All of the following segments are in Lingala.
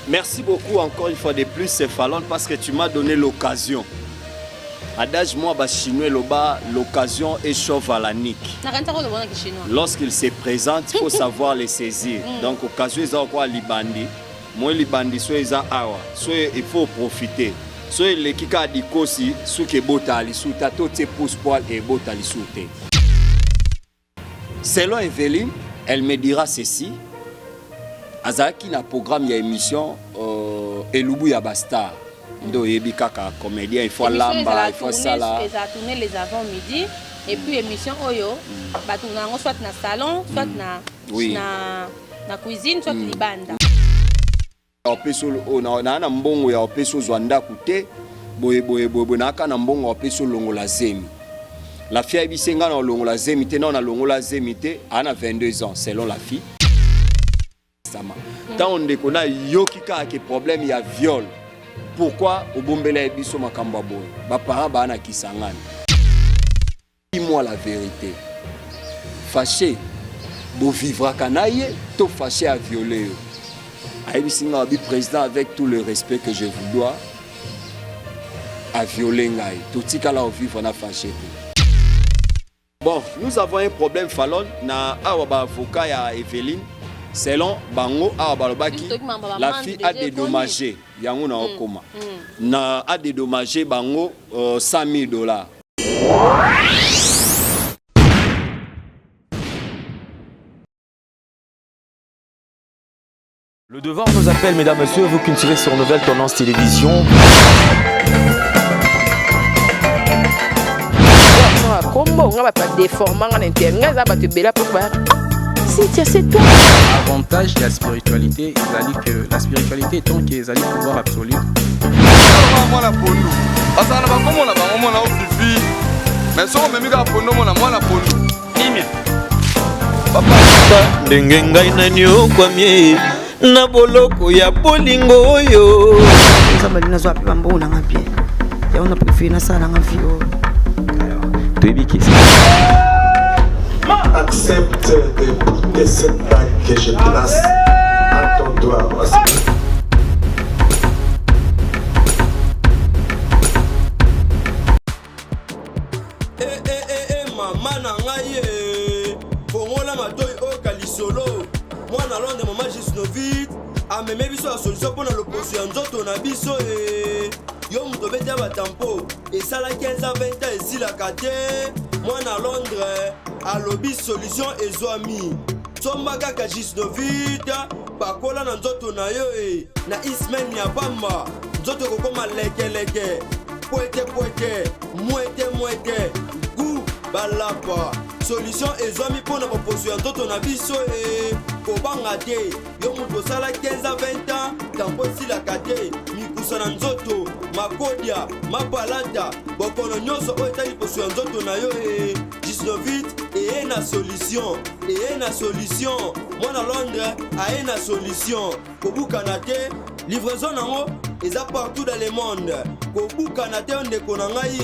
Merci beaucoup encore une fois de plus, c'est Fallon, parce que tu m'as donné l'occasion. Adage moi, chinois, l'occasion est chauve à la nique. Lorsqu'il se présente, il faut savoir les saisir. Donc, occasion, ils ont quoi libandi. Moi, libandi, soit ils ont awa, soit il faut profiter. Soit les kika di kosi, soit que botali, soit tato te pousse poil et botali souté. Selon Evelyne, elle me dira ceci. Azaki na programme ya émission Elubu ya Basta. Ndo yebi kaka comédien, il faut lamba, il faut ça là. Ils ont tourné les avant-midi et puis émission Oyo, bah tourner soit na salon, soit na cuisine, soit libanda. Opeso na mbongo ya opeso zwanda kute boye na kana mbongo opeso longola zemi. La fille a bisenga na longola zemi te na longola zemi te ana 22 ans selon la fille. Tant on déconne yoki ka ke problème il y a viol. Pourquoi au bombela biso makamba boy ba parents ba na kisangani. Dis-moi la vérité. Fâché bo vivra kanaye to fâché à violer. Aïbisinga abi président avec tout le respect que je vous dois à violer ngai. Tout tika la vivre na fâché. Bon, nous avons un problème Fallon na awa avocat ya Evelyne. Selon Bango Abalobaki, la fille a dédommagé. Yango na okoma. Na a dédommagé Bango $100,000. Le devoir nous appelle, mesdames, messieurs, vous qui nous tirez sur Nouvelle Tendance Télévision. C'est toi. Avantage de la spiritualité, que la spiritualité étant qu'ils allaient pouvoir absolu. Accepte d'écouter cette bague que je place à ton doigt. Maman nangaye, Pongola matoy o kalisolo. Moi na londe maman Gisnovit, a meme biso la solution pour l'opposition nzoto na biso e. Yo muto bete ba tampo, et ça la 15 à 20 ans ici la kate. Moi na Londres, a lobby solution ezwami. Somba kaka Gisnovit, pakola na nzoto na yo e. Na ismen ya bamba, nzoto kokoma leke. Poete, muete, goût, balapa. Solution ezwami pour na proposition nzoto na biso e. Kobanga te, yo muto sala 15 à 20 ans, tampo si la kate, mikusa na nzoto, makodia, mapalata, bokono nyonso o etali proposition nzoto na yo e. 18 et na solution, Moi na Londres, a na solution. Kobuka te, livraison nango, eza partout dans le monde. Kobuka te on dekona ngai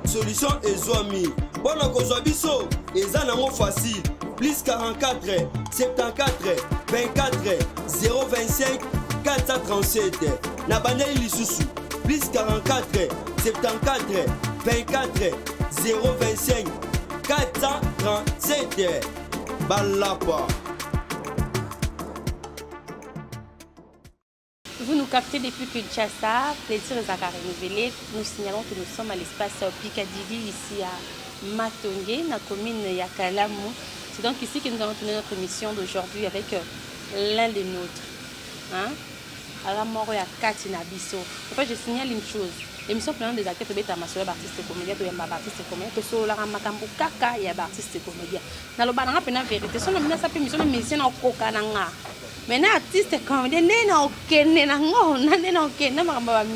solution ezwami. Bona kozwa biso, eza nango facile. Plus 44 74 24 025 437. Na bandeli lisusu. Plus 44 74 24 025 437. Balapa. Vous nous captez depuis Kinshasa, plaisir à renouveler. Nous signalons que nous sommes à l'espace Picadilly, ici à Matongé, dans la commune Yakalamou. C'est donc ici que nous allons tenir notre émission d'aujourd'hui avec l'un des nôtres. Hein? À la mort, il y a Katina Bisso. En fait, je signale une chose. L'émission pleine des acteurs, il y a des artistes et comédiens, il y a des artistes et comédiens, il y a des artistes et comédiens. Dans le banana, il y a une vérité. Si on a une émission, on a une émission. Maintenant, artiste et comédien,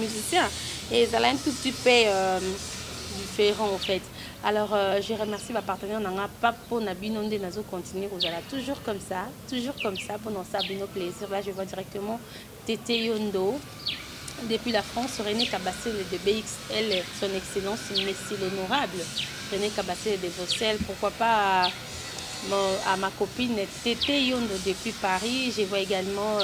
musicien. Et ça a un tout petit peu différent en fait. Alors, je remercie ma partenaire Papo Nabinonde Nazo continuer. Vous allez toujours comme ça pour nous savoir nos plaisirs. Là, je vois directement Tété Yondo. Depuis la France, René Kabassé de BXL, son excellence, Messie l'honorable. René Kabassé de Bruxelles, pourquoi pas à ma copine Tété Yondo depuis Paris. Je vois également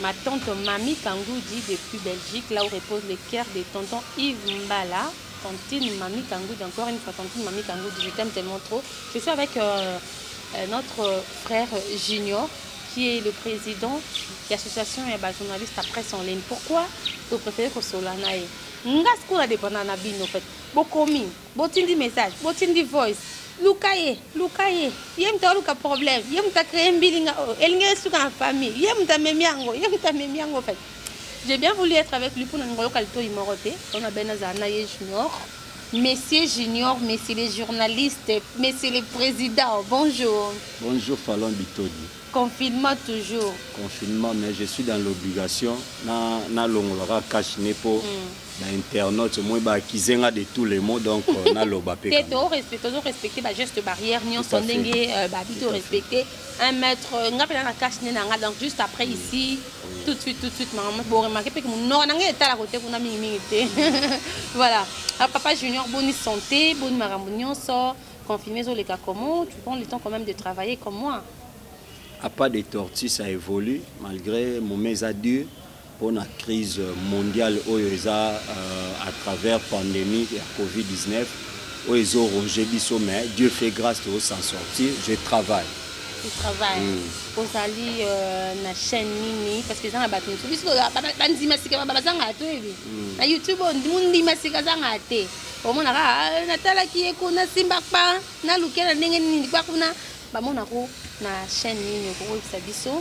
ma tante Mami Kangoudi depuis Belgique, là où repose le cœur de tonton Yves Mbala. Tantine Mami Kangoudi, encore une fois, Tantine Mami Kangoudi, je t'aime tellement trop. Je suis avec notre frère Junior, qui est le président de l'association des journalistes à presse en ligne. Pourquoi vous préférez que Solana est ngas ko na dépendant na bino fait bokomi botindi message botindi voice lukaye yem ta luka problème yem ta créer mbilinga elinga suka na famille yem ta memiango fait j'ai bien voulu être avec lui pour ngolo kalto imoroté on a benazana Junior. Messieurs Junior, messieurs les journalistes, messieurs les présidents, bonjour. Bonjour Fallon Bitodi. Confinement toujours. Confinement, mais je suis dans l'obligation. Na longora cache nepo l'internaute moi ba kizenga de tous les mots donc na loba pe. Toujours respecter ba geste barrière ni on sondenge ba bito respecter 1 mètre ngapela na cache nanga donc juste après ici tout de suite maman bon remarquer que mon non nanga est à la côté kuna mingi té. Voilà. Papa Junior, bonne santé, bonne maramonion sort confiné sur les cas comment tu prends le temps quand même de travailler comme moi. À pas de tortue, ça évolue malgré mon mes adieux pour la crise mondiale à travers la pandémie et la Covid-19 où ils ont rongé biso mais Dieu fait grâce de s'en sortir. Je travaille. Tu travailles. Vous allez na chaîne nini parce que ça na battu. Biso bandi masika babazanga to ebi. Na YouTube on dit masika zanga te. Omona ka natala ki ekuna simba pa na lukela ndenge nini kwa kuna bamona ko na chaîne nini ko biso.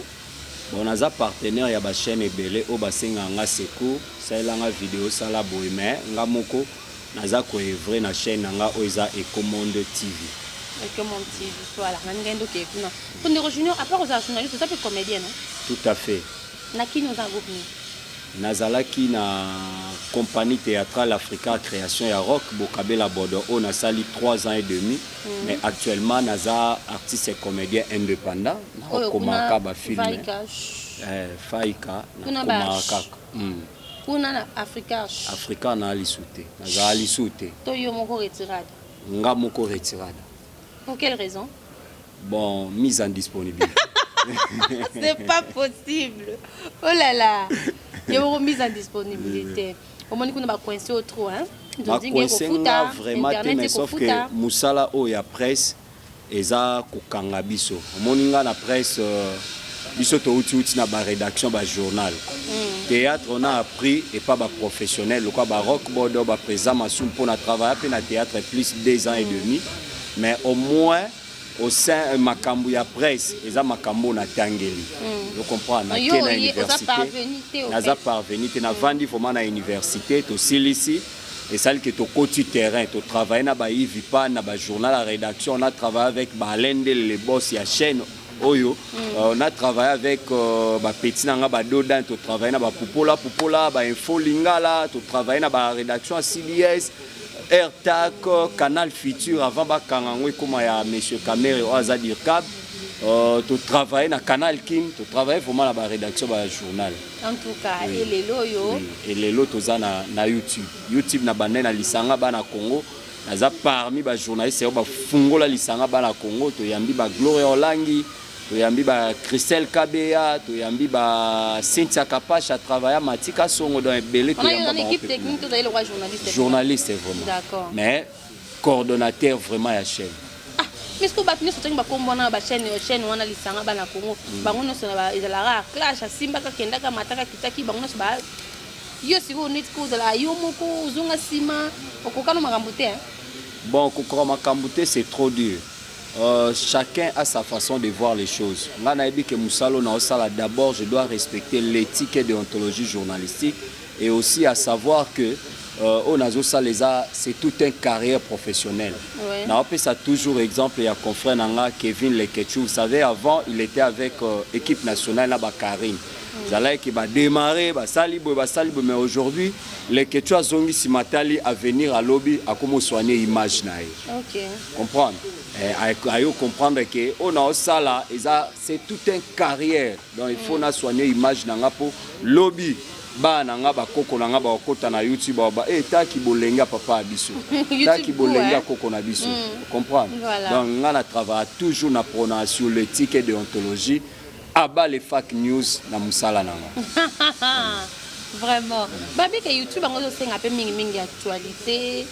Bon, on a partenaire ya ba chaîne ebele o basenga nga secours, ça elanga vidéo sala boy mais nga moko naza ko evrer na chaîne nga oiza Ecomonde TV. Ecomonde TV, voilà, ngendo ke kuna. Pour les Junior, à part aux journalistes, ça peut comédien non? Tout à fait. Na qui nous a groupe Nazalaki na compagnie théâtrale Africa Création et Rock Bokabela Bordeaux on a sali 3 ans et demi mais actuellement naza artiste et comédien indépendant na komaka ba film Faika na komaka kuna na Africa na alisute naza alisute to yo moko retirada nga moko retirada pour quelle raison? Bon, mise en disponibilité. C'est pas possible. Oh là là. Il y a une mise en disponibilité. Au moins, on a coincé au trou. Ma coincé vraiment, mais sauf que Moussala ou ya presse, eza kokanga biso. Moninga na presse, biso to uti na ba rédaction ba journal. Théâtre on a appris et pas ba professionnel. Le quoi ba rock bordeaux ba présent masum pour na travailler pe na théâtre plus 2 ans et demi. Mais au moins au sein de Makambu ya presse, ils ont Makambu na tangeli. Vous comprenez? Na université, na parvenu, na vandi vraiment na université, to silisi et celle qui est au côté terrain, to travailler na ba Ivipa na ba journal à rédaction, on a travaillé avec ba Lende les boss ya chaîne Oyo, on a travaillé avec ba Petit nanga ba Dodan, to travailler na ba Pupola, ba Info Lingala, to travailler na ba rédaction à CBS. AirTag, Canal Futur, avant Bakangangwe, comme il y a M. Kamere ou Azadir Kab, tu travailles dans Canal King, tu travailles vraiment dans la rédaction du journal. En tout cas, et les loyaux. Et les lots, tu as na YouTube. YouTube, na bané na lisanga ba na Congo. Naza parmi les journalistes, c'est ba fungo la lisanga ba na Congo. Tu yambi ba Gloria Olangi, tu yambi ba Christelle Kabea, tu yambi ba Cynthia Kapache à travailler Matika Songo dans Belé. On a une équipe technique, tu as le roi journaliste. Journaliste, vraiment. D'accord. Mais coordonnateur vraiment à chaîne. Mais ce que vous avez dit, c'est chaîne wana lisanga ba na Congo. Bango no sona ezalaka clash simba ka kenda ka mataka kitaki bango no ba yo si vous n'êtes que de la yo moko uzunga sima okokano makambo te. Bon, kokoma makambo te c'est trop dur. Chacun a sa façon de voir les choses. D'abord, je dois respecter l'éthique et déontologie journalistique et aussi à savoir que c'est toute une carrière professionnelle. Ouais. Ça toujours exemple, il y a un confrère Kevin Leketchou. Vous savez, avant, il était avec l'équipe nationale à Karine. Qui va démarrer, mais aujourd'hui, les Quechua Zongi Simatali à venir à lobby à comment soigner l'image. Ok. Comprendre. Il comprendre que on a ça là, c'est toute une carrière. Donc il faut soigner l'image pour lobby. Ba nanga ba koko nanga ba okota na YouTube ba ta ki bolenga papa abiso. Ta ki bolenga koko na biso. Comprendre. Donc on a travaillé toujours na prononciation l'éthique et déontologie. aba les fake news na musala nanga. Vraiment. Babi que YouTube a aussi un peu mingi actualité.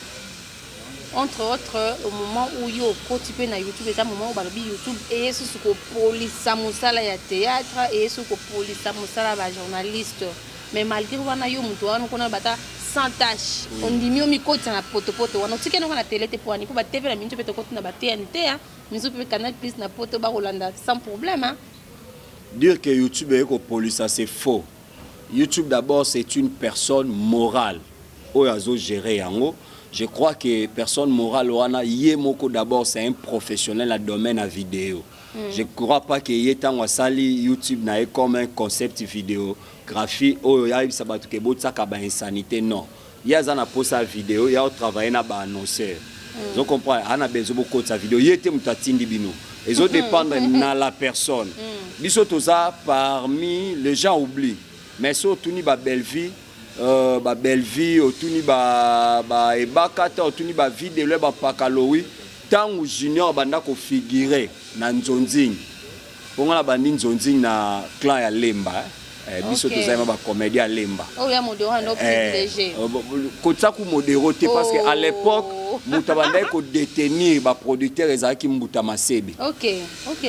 Entre autres, au moment où yo côté na YouTube, c'est un moment où babi YouTube et ce que police musala ya théâtre et ce que police musala ba journaliste. Mais malgré wana yo muto wana kona bata sans tâche. On dit mieux mi côté na poto wana tike na télé te pour ba TV na mintu pe to côté na ba TNT hein. Miso pe Canal Plus na poto ba Rolanda sans problème hein. Dire que YouTube est ko police c'est faux. YouTube d'abord c'est une personne morale. Oyazo gérer yango. Je crois que personne morale wana yemoko d'abord c'est un professionnel dans le domaine à vidéo. Je ne crois pas que yetan wasali YouTube na comme un concept vidéographie ou ya sabatu ke botsa ka ba insanité non. Ya zana posa vidéo ya travailler na ba annonceur. Vous comprenez, ana besoin beaucoup de sa vidéo yete mutatindi bino. Ils ont dépendre na la personne. Biso toza parmi les gens oublient. Mais surtout ni ba belle vie otuni ba ebakata otuni ba vidéo le ba pakalowi tangu junior banda ko figurer na nzonzing ponga ba nzonzing na clan ya Lemba biso tozaima ba comédie ya Lemba ya modéro no privilégié kotsa ku modéro te parce que à l'époque mutabanda ko détenir ba producteur ezaki Mbuta Masebe. OK.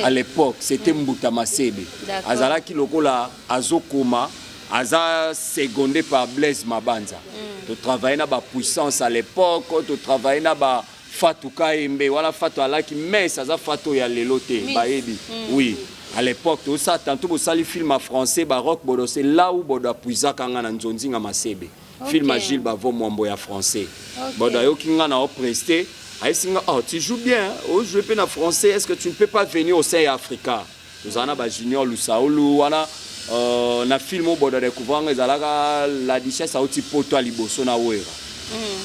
À l'époque c'était Mbuta Masebe. Azalaki lokola azokoma Aza secondé par Blaise Mabanza. Tu travailles dans la puissance à l'époque, tu travailles dans la Fatou Kaembe, voilà Fatou Alaki, mais ça a Fatou ya leloté, oui. À l'époque, tout ça, tantôt vous savez film en français, baroque, c'est là où Boda Puisa Kanga Nzonzi à Masebe. Film à Gilles Bavo Mwamboya français. Boda Yo Kinga na presté. Oh, tu joues bien, oh, je joues en français, est-ce que tu ne peux pas venir au sein Africa? Nous avons un junior Lusaoulou, voilà. Na film au bord de découvrir la richesse a aussi poto liboso na wera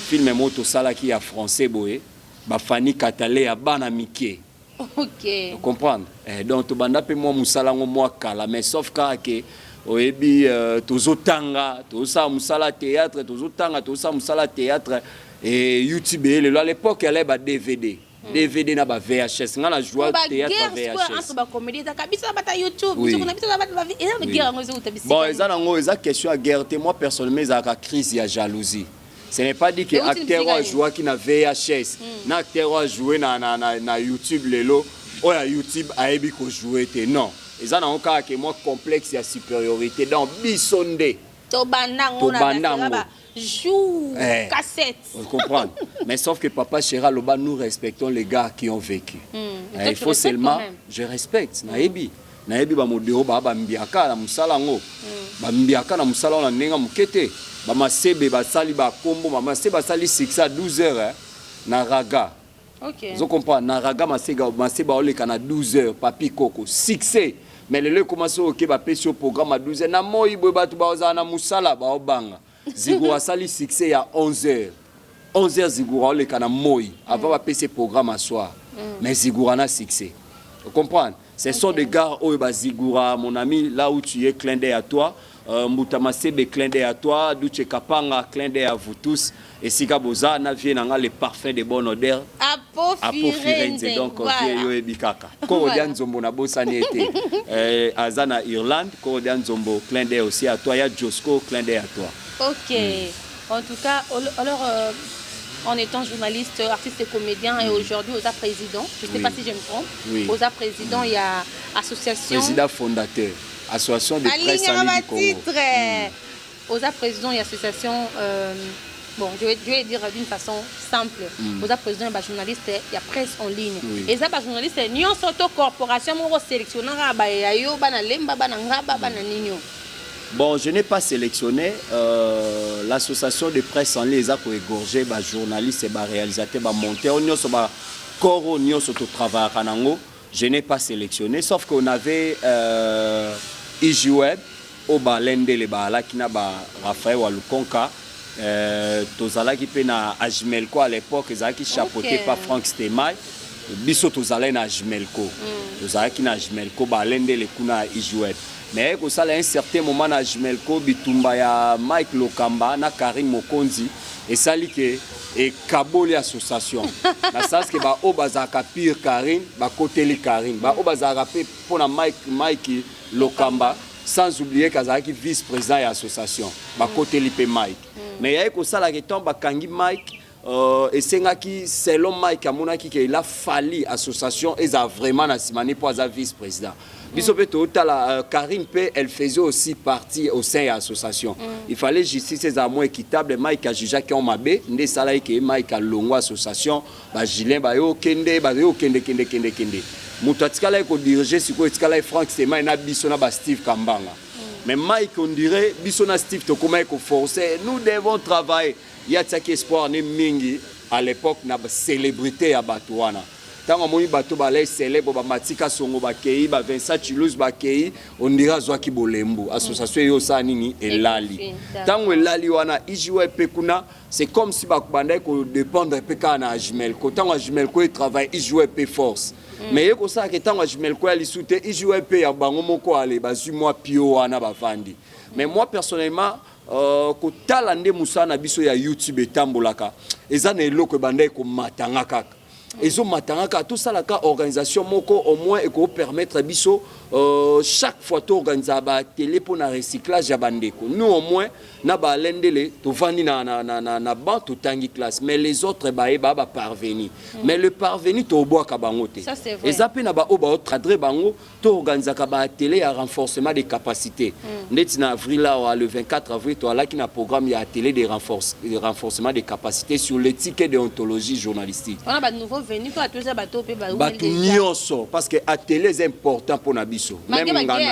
film moto sala qui a français boé ba Fanny Katalé a bana Mickey. OK, vous comprenez donc to banda pe moi musala ngo moi kala mais sauf que oyebi tozotanga toza musala théâtre tozotanga toza musala théâtre et YouTube à l'époque elle ba DVD DVD na ba VHS ngana joie théâtre VHS entre ba comédie za kabisa bata YouTube biso na biso za bata ba guerre ngo utabisi bon ezana ngo eza question à guerre te moi personnellement za ka crise ya jalousie. Ce n'est pas dit que acteur a joué qui na VHS na acteur a joué na YouTube lelo o ya YouTube a ebi ko jouer te non ezana ngo ka que moi complexe ya supériorité dans bisonde to bandango na joue cassette. Vous comprenez? Mais sauf que Papa Chéra Loba, nous respectons les gars qui ont vécu. Il faut seulement, je respecte. Naebi ba modéro ba mbiaka na musala ngo. Ba mbiaka na musala na nenga mukete. Ba masebe ba sali ba kombo mama sebe ba sali 6 à 12 heures na raga. OK. Vous comprenez? Na raga maseba oleka na 12 heures papi koko 6. Mais le commence au ke ba pesi au programme à 12 heures na moi boy ba tu ba na musala ba obanga. Zigura sali succès il y a 11h. 11h Zigura le kana moi avant va passer programme à soir. Mais Zigura na succès. Vous comprenez? Ce sont des gars où Zigura mon ami là où tu es clin d'œil à toi. Mbuta Masebe clin d'œil à toi, Duche Kapanga clin d'œil à vous tous et Sika Boza na vient nga les parfums de bonne odeur. Apo Firenze donc yo ebikaka. Ko odian zombo na bosani été Azana Irlande, ko odian zombo clin d'œil aussi à toi, ya Josco clin d'œil à toi. OK. En tout cas, alors, en étant journaliste, artiste et comédien, et aujourd'hui, OSA président, je ne sais pas si je me trompe, OSA président, il y a association... Président fondateur, association de presse en ligne du Congo. OSA président et association... bon, je vais dire d'une façon simple. OSA président et journaliste, il y a presse en ligne. Et ça, journaliste, nous sommes corporation, nous sélectionnons, bon, je n'ai pas sélectionné l'association de presse en ligne, les a égorgé, journalistes et réalisateurs, monteurs, je n'ai pas sélectionné, sauf qu'on avait IJWeb, au Balende, les Balakina, Raphaël Walukonka, Tozala qui peut na Ajmelko à l'époque, ils ont chapeauté par Franck Stemay, Biso Tozala na Ajmelko, Tozala qui na Ajmelko, Balende, les Kuna IJWeb. Mais à un certain moment, na Ajmelko, Bitumba ya Mike Lokamba, na Karim Mokonzi, et ça li que et Kaboli association. Na sens que ba o bazaka pire Karim, ba côté li Karim, ba o bazaka pe pour na Mike Lokamba, sans oublier qu'Azaki vice-président de l'association. Côté Lipe Mike. Mais il y a que ça, la tombe Kangi Mike. Et c'est qui selon Mike Amonaki qu'il a fallu l'association et ça vraiment nasimani pour être vice-président. Karine P, elle faisait aussi partie au sein de l'association. Il fallait justice et amours équitable. Mike a jugé qu'on m'a bé, des salariés qui Mike a longue association, Gilin Bayo Kende, Bayo Kende. Moutatikala est dirigé sur quoi Franck Sema et Nabisona Steve Kambanga. Mais Mike on dirait Bisona Steve to comment il forcer. Nous devons travailler. Il y a qui espoir ne mingi à l'époque na célébrité à Batouana. Tant que bateau balai célèbre ba Matika Songo bakei ba Vincent Toulouse bakei on dira Zwaki Bolembo association yo sa nini elali. Tant que elali wana ijiwe pekuna c'est comme si bakubanda ko dépendre peka na Jumel ko tant que Jumel ko travaille ijiwe pe force. Mais yeko sa ke tant que Jumel ko ali soute ijiwe pe ya bango moko ale bazu moi pio wana bavandi. Mais moi personnellement ko talande musana biso ya YouTube etambolaka eza na eloko banda ko matanga kaka. Ils ont matanga tout ça la organisation moko au moins et ko permettre biso chaque fois to organiser ba télé pour na recyclage ya bandeko. Nous au moins na ba lendele to vandi na ban to tangi classe mais les autres ba parvenir. Mais le parvenir to bois ka bangote. Ça c'est vrai. Et ça pe na ba oba tradre bango to organiser ka ba télé à renforcement des capacités. Net na avril là le 24 avril to là qui na programme ya télé de renforcement des capacités sur l'éthique et déontologie journalistique. On a ba nouveau venu quoi tous ces bateaux pe ba parce que la télé est important pour nabiso même ngana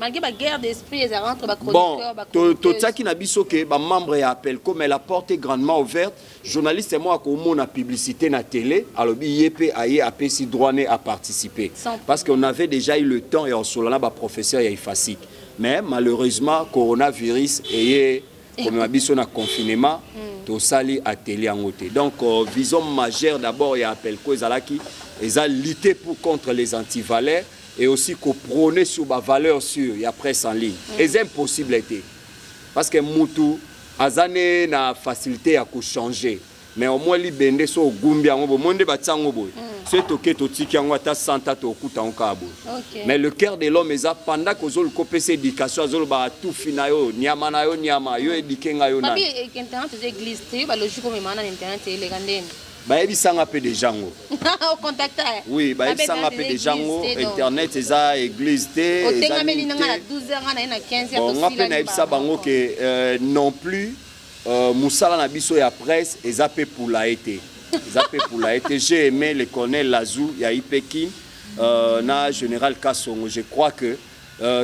malgré la guerre d'esprit les rentre ba chroniqueur ba to tsaki nabiso que ba membre ya appel comme la porte est grandement ouverte journaliste moi ko mona publicité na télé alors yep aye apesi droit à participer parce qu'on avait déjà eu le temps et en solana ba professeur ya ifasik mais malheureusement coronavirus et comme nabiso na confinement to sali à télé en côté donc vision majeure d'abord et appel ko ezalaki eza lutter pour contre les antivaleurs et aussi qu'on prône sur ma valeur sûre et presse en ligne et c'est impossible parce que mutu azane na facilité à changer mais au moins libende so gumbi yango monde batsango boy c'est toké to tiki yango ata santa to kuta nkabo mais le cœur de l'homme est pendant que zol kopese éducation azol ba tout finayo nyama na yo nyama yo edikenga yo na babi internet des églises te ba logique comme mana internet ele gandene ba ebisanga pe de jango au contact oui ba ebisanga pe de jango internet eza église te eza melinanga na 12h na 15h on appelle na ebisa bango que non plus Moussala na biso ya presse ezapé pour la été j'ai aimé le colonel Lazou ya Ipekin na général Kassongo je crois que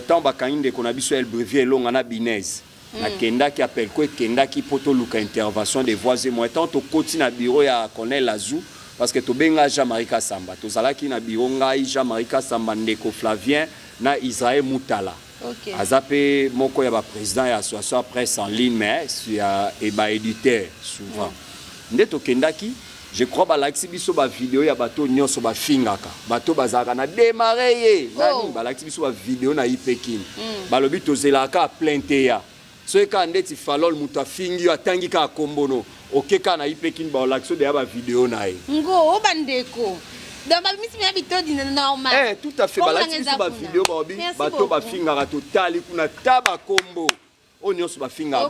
tant bakani de konabiso el brevier longa na Binez na kenda qui appelle quoi kenda qui poto luka intervention des voix et moi tant to koti na bureau ya colonel Lazou parce que to benga Jean-Marie Samba to zalaki na bureau ngai Jean-Marie Samba ndeko Flavien na Israël Moutala. Okay. Azapé moko ya ba président ya association presse en ligne mais ya et ba éditeur souvent. Ndeto kendaki je crois ba laxi biso ba vidéo ya bato nyonso ba fingaka. Bato bazaka na démarrer nani ba laxi biso ba vidéo na Ipekin. Ba lobi to zelaka plainte ya. So ka ndeti falol muta fingi atangi ka kombono. Okeka na Ipekin ba laxo de ba vidéo na ye. Ngo obandeko. Donc, normal. Tout à fait. La vidéo, bateau, finga, total, kuna taba combo. On y a sur finga.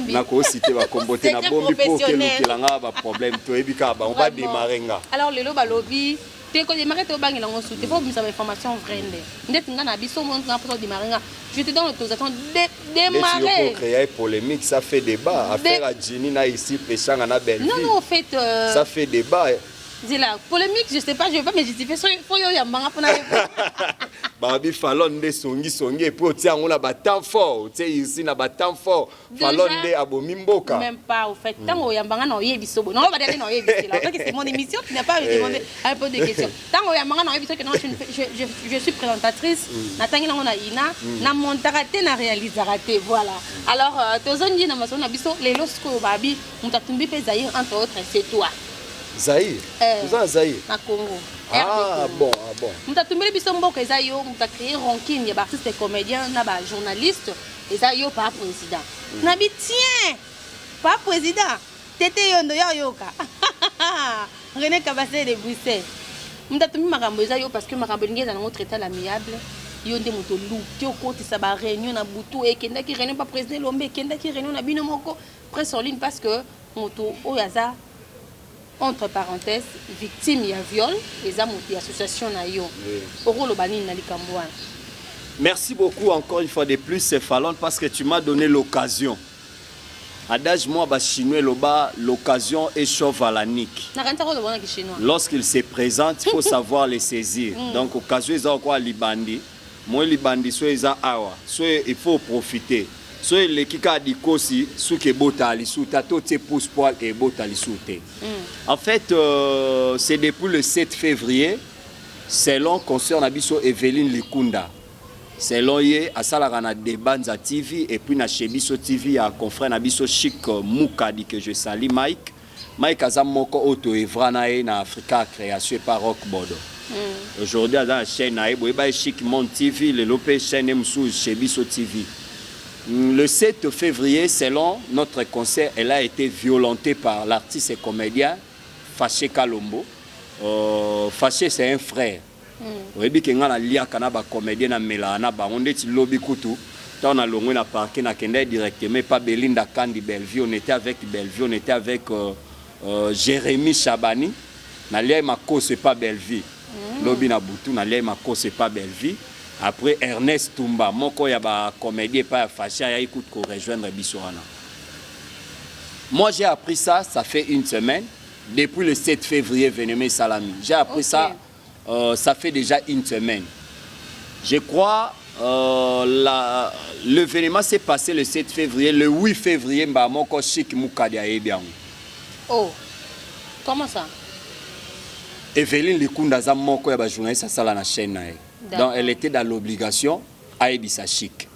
Na ko cité va comboter na bombi pour que le kelanga ba problème to ebika ba on va démarrer nga. Alors le loba lobby te ko démarrer to bangi lango soute faut me savoir information vraie ndé nga na biso mon nga pour démarrer nga je te donne l'autorisation de démarrer pour créer polémique ça fait débat affaire à Jenny na ici péchanga na belle non en fait ça fait débat c'est la polémique je sais pas je vais pas me justifier faut yo ya mbanga pour na Babi Fallon de songi et puis tiens on a battant fort tu sais ici na battant fort Fallon de abomimboka même pas au fait tant o yambanga na oyebiso non on va dire na oyebiso là parce que c'est mon émission tu n'as pas demandé un peu de questions tant o yambanga na oyebiso que non je suis présentatrice na tangi na ona ina na montarate na réalisarate voilà alors tozongi na maso na biso les losko babi mutatumbi pe Zaïre entre autres c'est toi Zaïre vous en Zaïre na Congo. Ah bon. Mutatumeli biso mboka eza yo muta créer rancune ya ba artiste comédien na ba journaliste eza yo pas président. Na bi tiens pas président. Tete yondo ya yoka. René Kabassé de Bruxelles. M'datumi makambo eza yo parce que makambo lingi eza nango traité à l'amiable. Yo nde moto luki okotisa ba réunion na butu ekendaki réunion pas président Lombe ekendaki réunion na bino moko presse en ligne parce que moto oyo aza entre parenthèses victime ya viol eza moto association na yo okoloba nini na likambo wana. Merci beaucoup encore une fois de plus, c'est Fallon, parce que tu m'as donné l'occasion. Adage moi, chinois, l'occasion est chauve à la nique. Lorsqu'il se présente, il faut savoir les saisir. Donc, occasion, ils ont quoi libandi. Moi, libandi, soit ils ont awa. Soit il faut profiter. Soit les kika di kosi, soit que botali, soit tato te pousse poil et botali souté. En fait, c'est depuis le 7 février, selon concert Nabiso Evelyne Likunda. Selon ye, à Salarana Debanza TV et puis na Chebiso TV à confrère Nabiso Chic Moukadi que je salue Mike. Mike Azamoko Auto Evranae na Africa création par Rock Bodo. Aujourd'hui dans la chaîne na Eboeba Chic Mon TV, le lopé chaîne Msou Chebiso TV. Le 7 février, selon notre concert, elle a été violentée par l'artiste et comédien Fâché Kalombo. Fâché c'est un frère. Oyebi ke nga na liaka na ba comédien na mela na ba onde ti lobby kutu ta na longwe na parquet na kende directement pas Belinda Kandi Bellevue, on était avec Bellevue, on était avec Jérémy Chabani na lia mako c'est pas Bellevue lobby na butu na lia mako c'est pas Bellevue. Après Ernest Tumba moko ya ba comédien pas fâché ya écoute ko rejoindre Bisoana. Moi j'ai appris ça fait une semaine depuis le 7 février Vénémé Salami. J'ai appris ça ça fait déjà une semaine. Je crois l'événement s'est passé le 7 février. Le 8 février, Mbamoko Chic Moukadi a bien. Oh, comment ça? Evelyne Likunda Zamoko est journaliste à la chaîne. Donc elle était dans l'obligation à Ebissa Chic.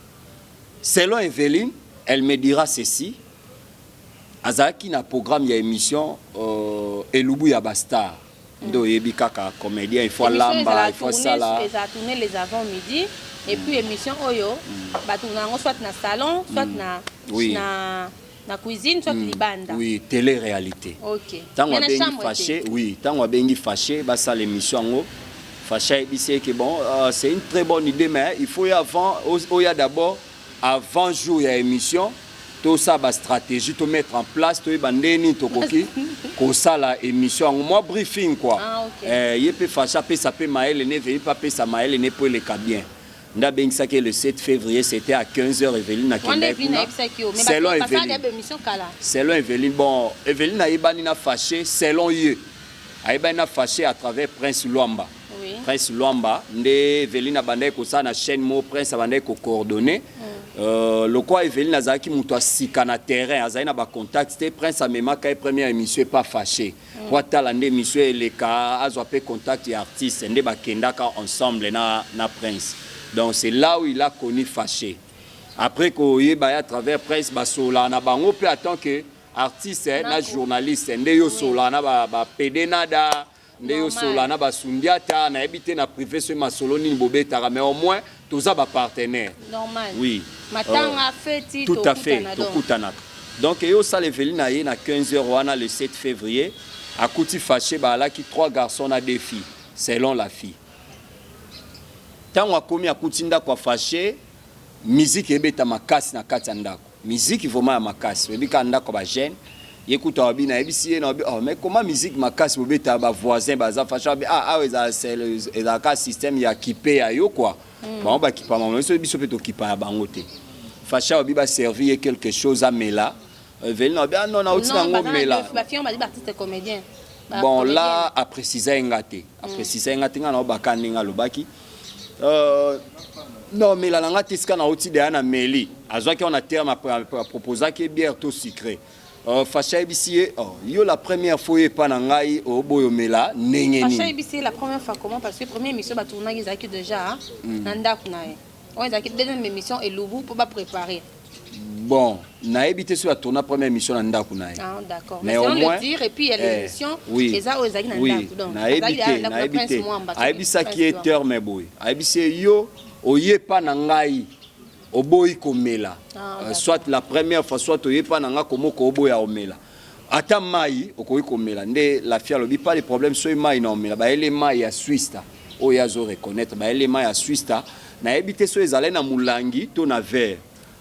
Selon Evelyne, elle me dira ceci. Azaki na programme ya émission Elubu ya Bastar. Do yebi kaka comédien il faut lamba il faut ça là les a tourné les avant-midi et puis émission oyo ba tourner soit na salon soit na cuisine soit libanda oui télé-réalité. OK Tant on bengi fâché oui tant on bengi fâché ba ça l'émission ngo fâché c'est que bon c'est une très bonne idée mais il faut y avant oya d'abord avant jour ya émission tout ça ba stratégie to mettre en place to bandeni to koki ko ça la émission moi briefing quoi yé fâcha pe ça pe maël ne veut pas pe ça maël ne pour le cabien nda ben ça que le 7 février c'était à 15h Evelyne na Québec selon Evelyne selon Evelyne bon Evelyne a ibani na fâché selon yé a ibani na fâché à travers Prince Luamba. Prince Luamba nde Evelyne a bandé ko ça na chaîne mo Prince a bandé ko coordonné. Le quoi Evelyne Azaki muto sika na terrain azana ba contact c'était Prince Amema ka première émission pas fâché quoi talande émission les cas azo pe contact et artiste nde ba kenda ka ensemble na Prince. Donc c'est là où il a connu fâché. Après ko yeba à travers Prince ba sola na bango pe attend que artiste na journaliste nde yo sola na ba PD nada nde yo sola na ba sundiata na habité na privé ce masolo ni bobeta mais au moins tous ça ba partenaire normal oui matanga feti tout à fait to kutanaka donc yo ça Evelyne na 15h wana le 7 février a kuti fâché ba là qui 3 garçons na 2 filles selon la fille tant wa komi a kutinda kwa fâché musique ebeta makasi na kati ndako musique vraiment makasi bebika ndako ba jeune écoute abina ebisi na oh mais comment musique makasi bobeta ba voisin baza fâché c'est un système ya kipé ya yo quoi bon ba kipa maman so biso peto kipa ya bango te fâché obi ba servir quelque chose à Mela Evelyne non na otina ngo Mela ba fille on m'a dit artiste comédien bon là a préciser ngate nga na ba kaninga lobaki non mais la langue tiska na oti de na meli azwaki on a terme à proposer que bière tout sucré fâché bisi yo la première fois pas na ngai o boyo mela nengeni fâché bisi la première fois comment parce que première émission ba tourner ezaki déjà nanda kunae on ezaki deuxième émission et Lubu pour pas préparer bon na ebité sur la tourner première émission nanda kunae ah d'accord mais on le dire et puis il y a l'émission eza o ezaki nanda donc na ebité a ebisa qui est terme boy a ebisi yo oye pa na ngai oboyi komela soit la première fois soit oye pa na nga komoko oboya omela ata mai okoki komela nde la fia lobi pas de problème so mai na omela ba ele mai ya Swista o ya zo reconnaître ba ele mai ya Swista na ebité so ezalé na mulangi to na verre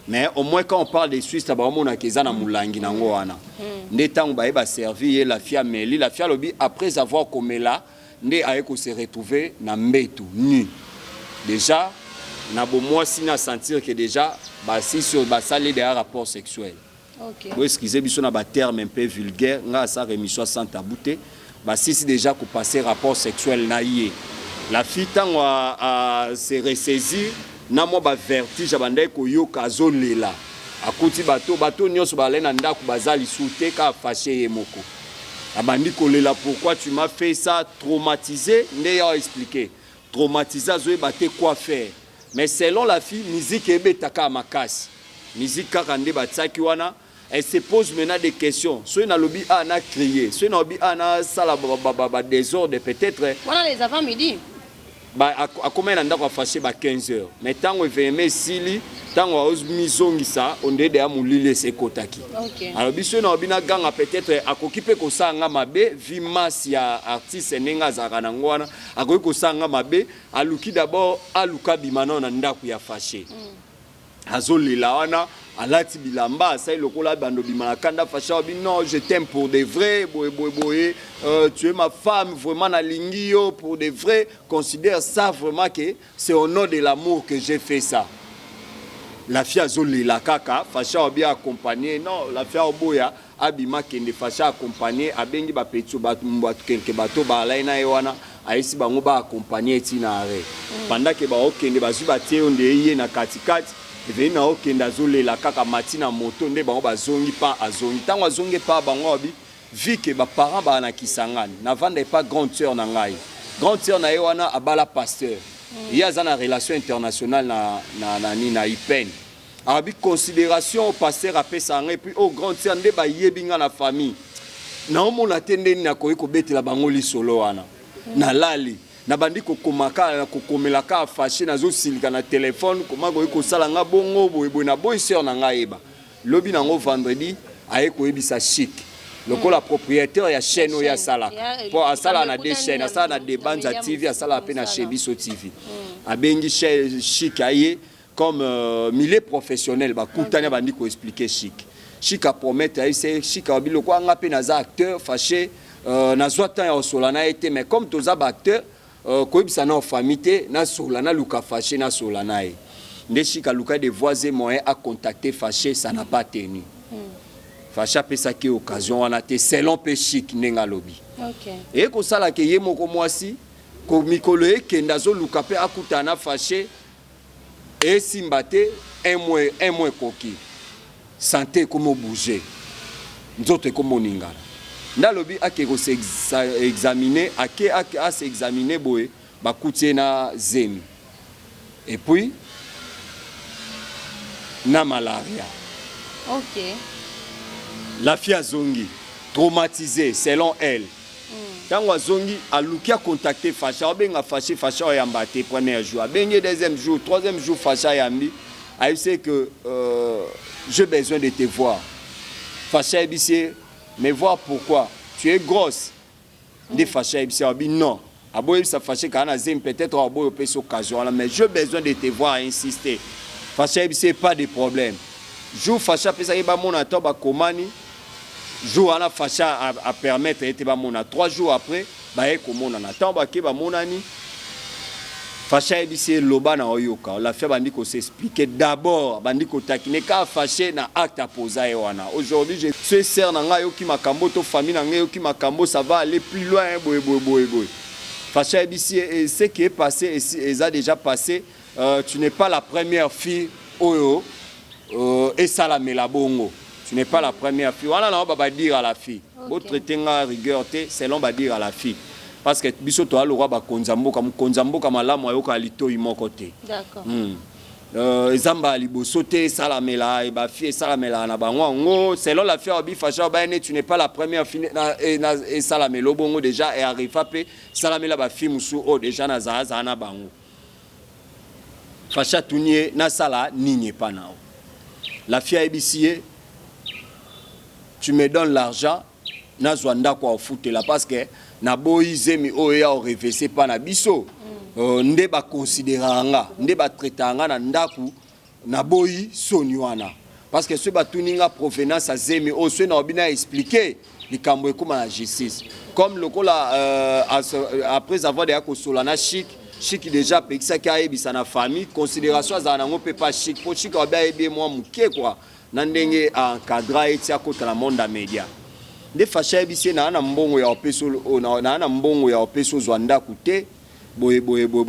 mais au moins quand on parle de Swista ba omona keza na mulangi nango wana nde tango ba eba servir la fia meli la fia lobi après avoir komela nde ayeko se retrouver na mbetu nu déjà na bo moi si na sentir que déjà ba si sur ba salé des rapports sexuels. OK. Vous excusez biso na ba terme un peu vulgaire nga sa remission sans tabouté ba si déjà ko passer rapport sexuel na yé la fille tango a se ressaisir na mo ba vertige bandai ko yoka zolela akuti bato nyonso balena ndako bazali souté ka fâché yemoko abandi kolela pourquoi tu m'as fait ça traumatisé nde ya expliquer traumatisé zoé baté quoi faire mais selon la fille musique ebetaka makasi musique kaka nde batsaki wana elle se pose maintenant des questions soit na lobby ana crier soit na lobby ana sala ba désordre peut-être voilà les avant midi ba a combien na ndako fâché ba 15h mais tango événement sili tango ozmizongisa onde de amulile sekotaki. OK. Alors biso na bina ganga peut-être akokipe ko sanga mabe vimas ya artiste nenga zakana ngwana akoki ko sanga mabe aluki d'abord aluka bimano na ndako ya fâché. Azolela wana alati bilamba ça lokola bando bimana kanda fâché obi non je t'aime pour de vrai boy tu es ma femme vraiment na lingio pour de vrai considère ça vraiment que c'est au nom de l'amour que j'ai fait ça. La fille azolela kaka fâché obi accompagné non la fille oboya abima kende fâché accompagné abengi ba petio ba quelque bateau ba laina ewana aisi bango ba accompagné tina arrêt pendant que ba okende bazu ba tie onde yé na katikati et na okenda zolela kaka matina moto nde bango bazongi pa azongi tango azongi pa bango bi vu que ba parents ba na kisangani na vanda pas grande sœur na ngai grande sœur na ewana abala pasteur il y a une relation internationale na IPEN abi considération au pasteur a pesanga et puis au grande sœur nde ba yebinga na famille na omona tende na koyi ko betela bango lisolo wana na lali na bandi ko komaka na kokomela ka fâché na zo silika na téléphone komako ko sala nga bongo boy na boy sœur na nga eba lobi nango vendredi aye ko ebisa chic lokola propriétaire ya chaîne ya sala pour asala na des chaînes asala na des bandes à TV asala pe na Chebiso TV abengi chic aye comme milieu professionnel ba kutanya bandi ko expliquer chic a promettre aye c'est chic a bilo ko nga pe na za acteur fâché na zoatan ya solana été mais comme tous ba acteur koibisa na famille na solana luka fâché na solana e nde chika luka des voies et moyens à contacter fâché ça n'a pas tenu fâché pesa ki occasion wana te selon pe chic nenga lobi. OK. Et ko sala ke yemo ko mwasi ko mikolo e kenda zo luka pe akutana fâché et simbate un mois koki santé comme bouger nzoto comme ningala ndalobi akeko se examiner a se examiner boye bakutie na zemi et puis na malaria. OK. La fille a zongi traumatisée selon elle. Tango zongi aluki a contacté fâché obenga fâché yambate premier jour benye deuxième jour troisième jour fâché yambi a dit que j'ai besoin de te voir fâché bisi mais voir pourquoi tu es grosse des fâché bisi non aboye ça fâché kana zem peut-être aboye pe so occasion mais j'ai besoin de te voir insister fâché bisi pas de problème jour fâché pesa ba mona to ba komani jour ana fâché à permettre ete ba mona 3 jours après ba e komona na temps ba ke ba monani fâché bisi loba na oyoka la fait bandi ko s'expliquer d'abord bandi ko takine ka fâché na acte à poser wana aujourd'hui je suis sœur na nga yo ki makambo to famille na nga yo ki makambo ça va aller plus loin boy fâché bisi et ce qui est passé et ça déjà passé tu n'es pas la première fille oyo et ça la melabongo tu n'es pas la première fille voilà on va dire à la fille autre tenga rigueur te selon va dire à la fille parce que biso to alora ba konzamboka malamu ayoka lito imoko te. D'accord. Ezamba liboso te salamela e ba fille salamela na bango ngo selon la fille obi fasha ba ne tu n'es pas la première fille et salamelo bongo déjà et arrive pe salamela ba fille musu o déjà na zaza na bango fasha tunie na sala ninye pa nao la fille ebisie tu me donnes l'argent nazwa ndako afutela parce que na boyi zemi oya o reverser pa na biso nde ba considéranga nde ba traitanga na ndako na boyi soni wana parce que ce batuninga provenance à zemi o ce na obina expliquer likambo ekoma na justice comme lokola après avoir déjà kosolana chic déjà pekisa ki ayebisa na famille considération za nango pe pas chic po chic oba ebe moi muke quoi na ndenge encadra etia kota na monde média de fâché bisi na mbongo ya opeso na mbongo ya opeso zwanda kute boye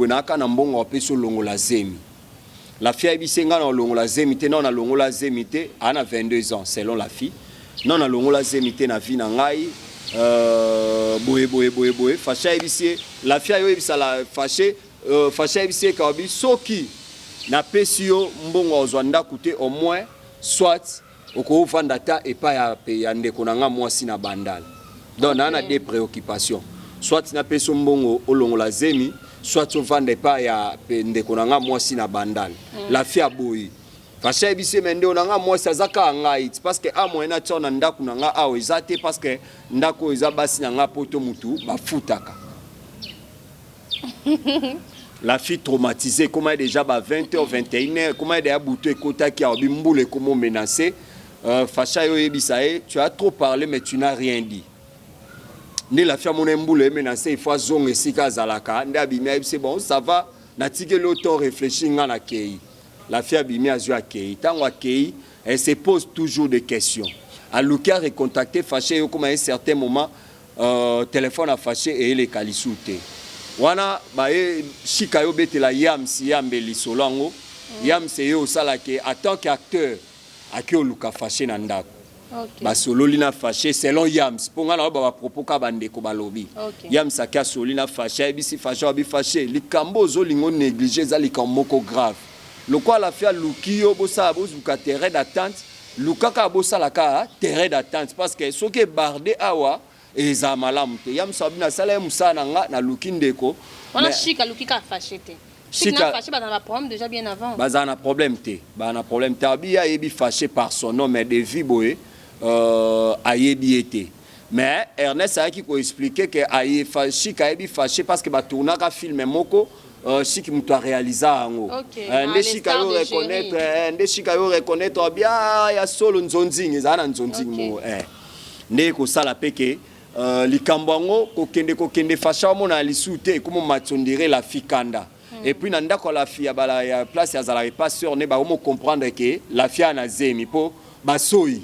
na kana mbongo opeso longola zemi la fille bisi nga na longola zemi te na longola zemi te ana 22 ans selon la fille non na longola zemi te na vie na ngai boye fâché bisi la fille yo bisi la fâché bisi ka bi soki na pesio mbongo zwanda kute au moins soit oko vanda ta et pas ya ndeko na nga mwasi na bandal donc na des préoccupations soit na peso mbongo olongola zemi soit vanda pas ya ndeko na nga mwasi na bandal la fia boyi fasha bise mende onanga mwasi azaka ngai parce que a moyena tsona ndako na nga awo ezate parce que ndako eza basi na nga poto mutu bafutaka la fille traumatisée comment elle déjà 20h 21h comment elle a bouté ekota qui a bimbule comment menacer Facha yo ebisae, tu as trop parlé mais tu n'as rien dit. Ni la fille mon emboule menacé il faut zong et sika zalaka. Ndi abimia c'est bon ça va. Natige l'auto réfléchir ngana kei. La fille abimia azua kei. Tango kei, elle se pose toujours des questions. A Luka recontacté Facha yo comme à un certain moment téléphone a Facha et les kalisute. Wana ba e shika yo betela yam si yambeli solango. Yam se yo sala ke en tant qu'acteur aki oluka fâché na ndako ba sololi na fâché selon Yams ponga na ba propos ka bandeko balobi Yams aka sololi na fâché bisi fâché abi fâché likambo zo lingo négliger za likambo grave lokwa la fia lukio bosa bozuka terrain d'attente lukaka bosa la ka terrain d'attente parce que soki bardé awa eza malamu te Yams abi na sala musana nga na lukindeko on a chika lukika fâché te Chika fâché dans la problème déjà bien avant. Bah na problème té. Bah na problème té. Abia yebi fâché par son nom mais de vie boé ayebi été. Mais Ernest a qui ko expliquer que aye fâché yebi fâché parce que ba tourna ka film moko Chiki muto réaliser ango. Ndé Chika yo reconnaître ndé Chika yo reconnaître bien ya solo nzonzingi za na nzonzingi mo ndé ko sala peke likambango ko kende fâché mo na lisute comme matondire la fikanda. Et puis nanda ko la fille bala ya place ya zala pas sûr ne ba mo comprendre que la fille na zemi po basoi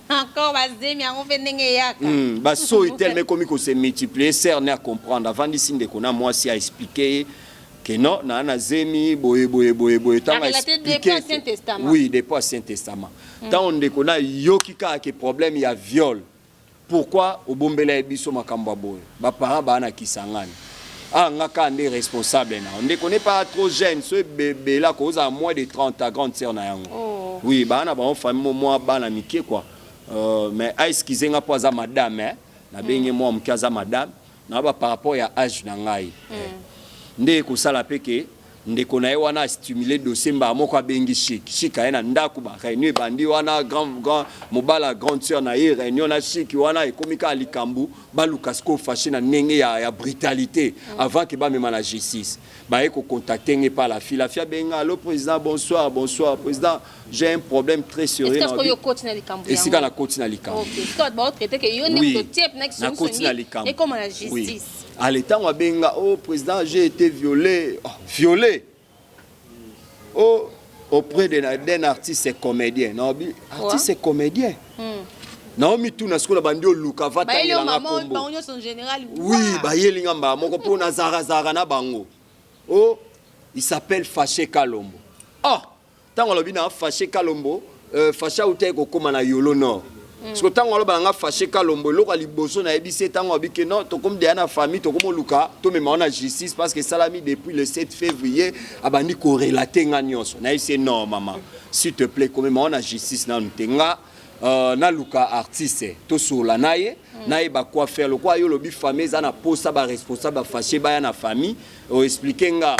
encore bazemi on venenge yaka basoi tellement comme ko se multiplier cerner à comprendre avant d'ici de kona moi si a expliquer que non na zemi boye tant expliquer oui depuis Ancien Testament tant on de kona yokika ke problème il y a viol pourquoi au bombela biso makambo boye ba parents ba na kisangani ah ngaka ndé responsable na on ne connaît pas trop jeune ce bébé là cause à moins de 30 à grande sœur na yango oui ba na ba famille moi ba na miké quoi mais excusez nga po za madame na benye moi mkaza madame na ba par rapport ya âge na ngai ndé ko sala peke ndé ko na wana stimuler dossier mba moko abengi chic na ndaku ba réunion bandi wana grand mobala grande sœur na ye réunion na chic wana ekomika likambu ba Lucas ko fâché na nenge ya brutalité avant que ba mema la justice ba eko contacter nge par la fille benga allo président bonsoir président j'ai un problème très sérieux est-ce que yo continue likambu et si kana continue likambu OK est-ce que ba traiter que yo ne to type na question et comment la justice à l'état on benga oh président j'ai été violé auprès d'un artiste et comédien non artiste et comédien Naomi tout na skola bandio luka vata ngela kombo oui ba yelinga mba moko pona zara na bango oh il s'appelle Fâché Kalombo tango lobi na Fâché Kalombo Fâché uté ko koma na yolo nord parce que tango loba nga Fâché Kalombo loko liboso na ebisi tango abike non to comme de na famille to comme luka to me na justice parce que salami depuis le 7 février abandi ko relater nga nyonso na c'est non maman s'il te plaît comme on a justice na ntenga na luka artiste to sola naye naye ba quoi faire le quoi yo lobi famille za na posa ba responsable Fâché ba ya na famille o expliquer nga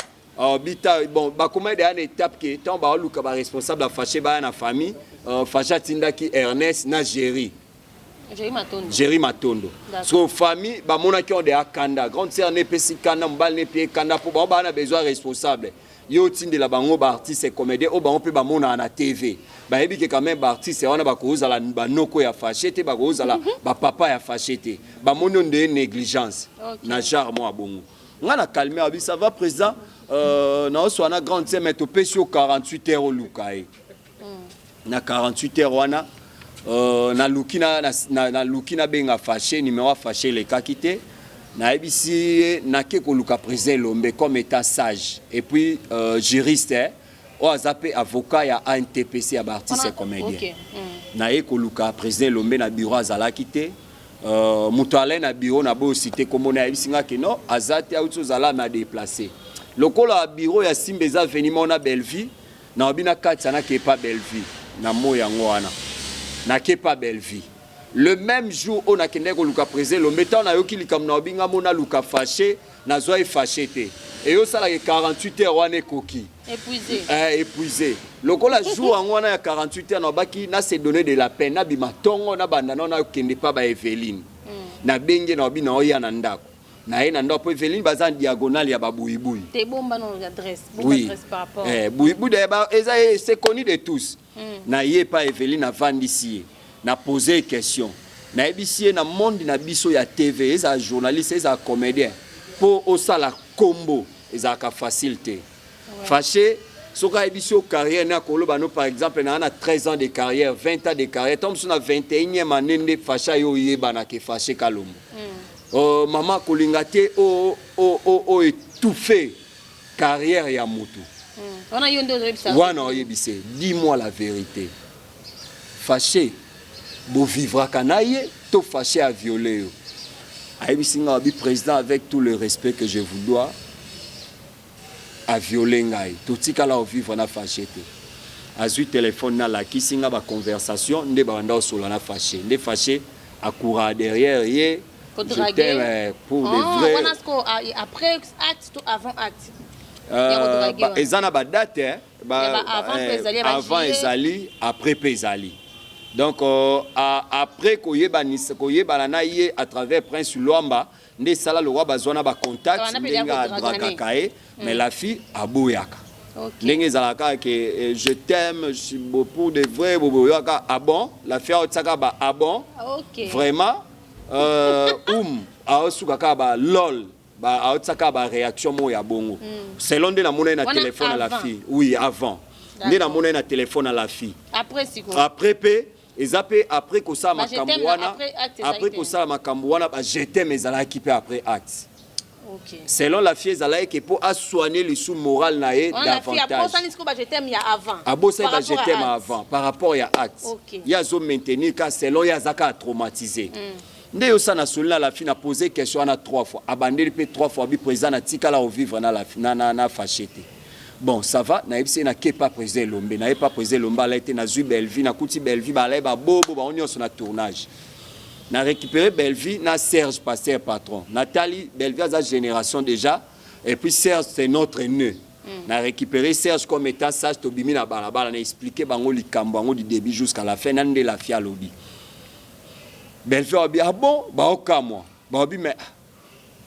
bita bon ba comment de une étape que tant ba luka ba responsable Fâché ba ya na famille Fâché tinda ki Ernest na Géry Jerry Matondo. So famille ba mona ki on de akanda, grande sœur ne pesi kanda mbal ne pie kanda pour ba on a besoin responsable. Yo tinde la bango ba artiste et comédien o ba on peut ba mona na TV. Ba ebi ke quand même ba artiste on a ba ko za la ba noko ya fâché ba ko za la ba papa ya fâché te. Ba mono de négligence. Na jar mo abongo. On a calmé abi ça va président na so na grande sœur mais to pesio 48 heures au Lukai. Na 48 heures wana na lukina benga fâché numéro fâché les kakité na ebisi na ke ko luka président Lombe comme état sage et puis juriste o azapé avocat ya ANTPC ya artiste et comédien na e ko luka président Lombe na bureau azala kité muto ale na bureau na bo cité comme na ebisi nga ke non azate auto zala na déplacer lokola bureau ya Simbeza venima na Belleville na obina kati na ke pas Belleville na moya ngwana na kepa Belleville. Le même jour on a kende ko luka président le mettant na yoki likam na obinga mona luka fâché na zo e fâché te et yo sala 48 heures wane koki épuisé épuisé lokola jour ngwana ya 48 heures na baki na se donner de la peine na bima tongo na banda na kende pa ba Eveline na benge na obina oya na ndako na ye na ndako po Eveline bazan diagonale ya babuibui te bomba non adresse oui. Adresse par rapport buibui de ba c'est connu de tous. Na ye pa Eveline avandisi na poser question na ebisi na monde na biso ya TV eza journaliste eza comédien pour osala combo eza ka facilité fâché soka ebisi o carrière na koloba no par exemple na 13 ans de carrière 20 ans de carrière tom sur na 21e année de fâché yo yeba na ke fâché kalombo maman kolingate o étouffé carrière ya mutu wana oyebise dis-moi la vérité fâché bo vivra kanaye to fâché à violer ayebisi nga bi président avec tout le respect que je vous dois à violer ngai to tikala o vivre na fâché te azui téléphone na la kisinga ba conversation nde ba nda solo na fâché nde fâché akura derrière ye pour de vrai après acte ou avant acte ezana ba date avant ezali après ezali donc après koyeba na ye à travers Prince Luamba nde sala le roi bazona ba contact ndenga drakakae mais la fille aboyaka ndenge zalaka que je t'aime je suis beau pour de vrai boboyaka ah bon la fille otsaka ba ah bon vraiment aosuka ka ba lol ba aotsaka ba réaction mo ya bongo selon de la monnaie na téléphone à la fille oui avant de la monnaie na téléphone à la fille après c'est quoi après pe ezape après ko ça makambwana après ko ça makambwana ba je t'aime ezalaki pe après acte selon la fille ezalaki que pour soigner le sous moral na e davantage après ça nisiko ba je t'aime ya avant abosa ba je t'aime avant par rapport ya acte ya zo maintenir ka selon ya zaka traumatisé nde yo sana solina la fille na poser question na 3 fois abandeli pe 3 fois bi président na tikala au vivre na la na fâché te bon ça va na ebisi na kepa président Lombe na pas président Lombe la été na zui Belleville na kuti Belleville ba la ba bobo ba onyo na tournage na récupérer Belleville na Serge Pasteur patron Nathalie Belleville a génération déjà et puis Serge c'est notre nœud na récupérer Serge comme étant sage to bimi na balabala na expliquer bango likambo bango du début jusqu'à la fin nande la fia lobby Belleville a dit ah bon ba oka moi ba bi mais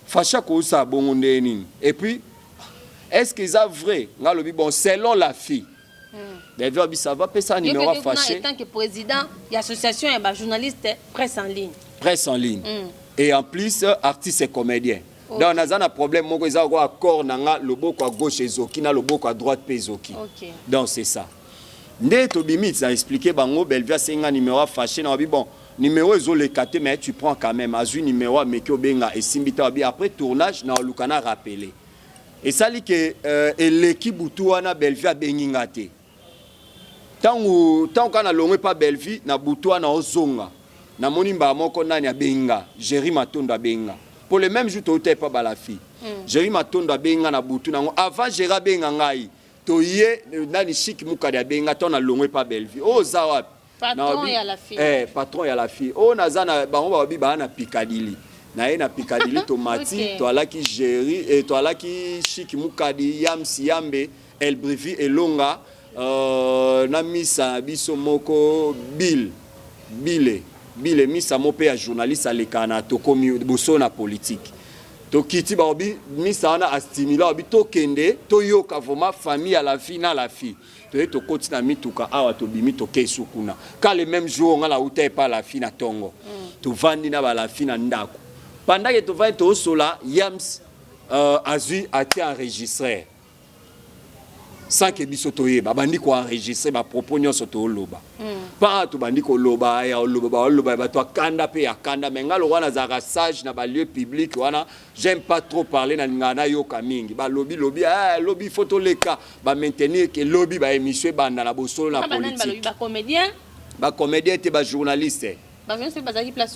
facha ko sa bongo nini et puis est-ce que ça vrai nga lobi bon selon la fille Belleville a dit ça va pesa numéro fâché en tant que président de l'association et ba journaliste presse en ligne et en plus artiste et comédien donc on a un problème moko eza ko accord nanga loboko à gauche ezoki na loboko à droite pezoki donc c'est ça nde to bimit ça expliquer bango Belleville senga numéro fâché na bi bon numéro ils ont les quatre mais tu prends quand même azu numéro mais que benga et simbita bi après tournage na lukana rappeler et ça dit que l'équipe butuana Belleville benginga te tant kana longwe pas Belleville na butuana ozonga na monimba moko nani benga Jerry Matondo benga pour le même jour to te pas la fille Jerry Matondo benga na butu nango avant Jerry benga ngai to ye nani chic mukada benga to na longwe pas Belleville o zawa patron ya la fille patron ya la fille o nazana bango ba bi ba na Piccadilly na ye na Piccadilly tomati to alaki Jerry et to alaki chic mukadi yam siambe el brevi elonga na misa biso moko bile bile misa mo pe ya journaliste alekana tokomi boso na politique to kiti ba obi misa wana astimila obi to kende to yoka vraiment famille à la vie na la fille to kotina mituka awa to bimi to kesu kuna ka le même jour on la uta pa la fille na tongo to vandi na ba la fille na ndako pendant que to va to sola Yams azui ati enregistré sans que biso toyeba bandi ko enregistrer ba propos nyonso to loba pas to bandi ko loba ya loba ba to kanda pe ya kanda mengalo wana za sage na ba lieu public wana j'aime pas trop parler na ngana yo kamingi ba lobby lobby photo leka ba maintenir que lobby ba émission banda na bosolo na politique ba comédien te ba journaliste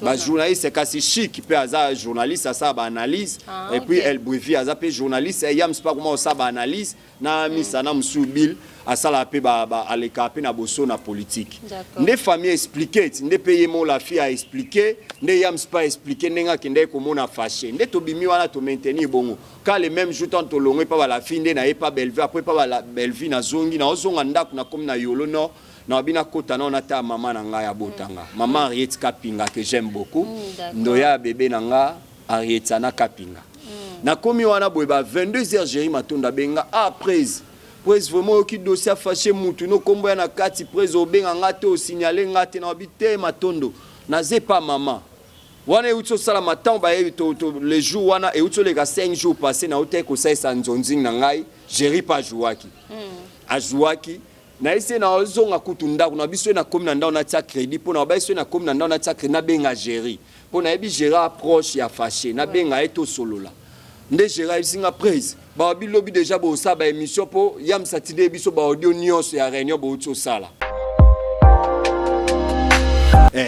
ba journaliste kasi chic pe aza journaliste ça ba analyse et puis elle brevi aza pe journaliste yam pas comment ça ba analyse na misana msubil asala pe ba aleka pe na boso na politique nde famille expliquer nde payer mon la fille a expliquer nde yam pas expliquer nenga kende ko mona fâché nde to bimi wana to maintenir bongo quand le même jour tant to longé pas la fille nde na e pas belle vie après pas la belle vie na zongi na ozonga ndako na comme na yolo no na bina kota na ta maman na nga ya botanga maman Henriette Kapinga que j'aime beaucoup ndoya bébé na nga Henriette na Kapinga na komi wana boy ba 22h Jéri Matonda benga prise vraiment qui dossier fâché mutu no kombo na kati prise obenga ngate o signaler ngate na bité Matondo na zepa maman wana utso sala matin ba to les jours wana et utso les 5 jours passés na hotel ko sai sanzonzing na ngai Jéri pa jouaki ajuaki na ese na ozonga kutunda kuna biso na komi na ndao na tia crédit pona ba biso na komi na ndao na tia crédit na benga Jéri pona ebi Jéri approche ya fâché na benga eto solola nde Jéri singa prise ba bilobi déjà bo sa ba émission po yam satide biso ba audio nyonso ya réunion bo utso sala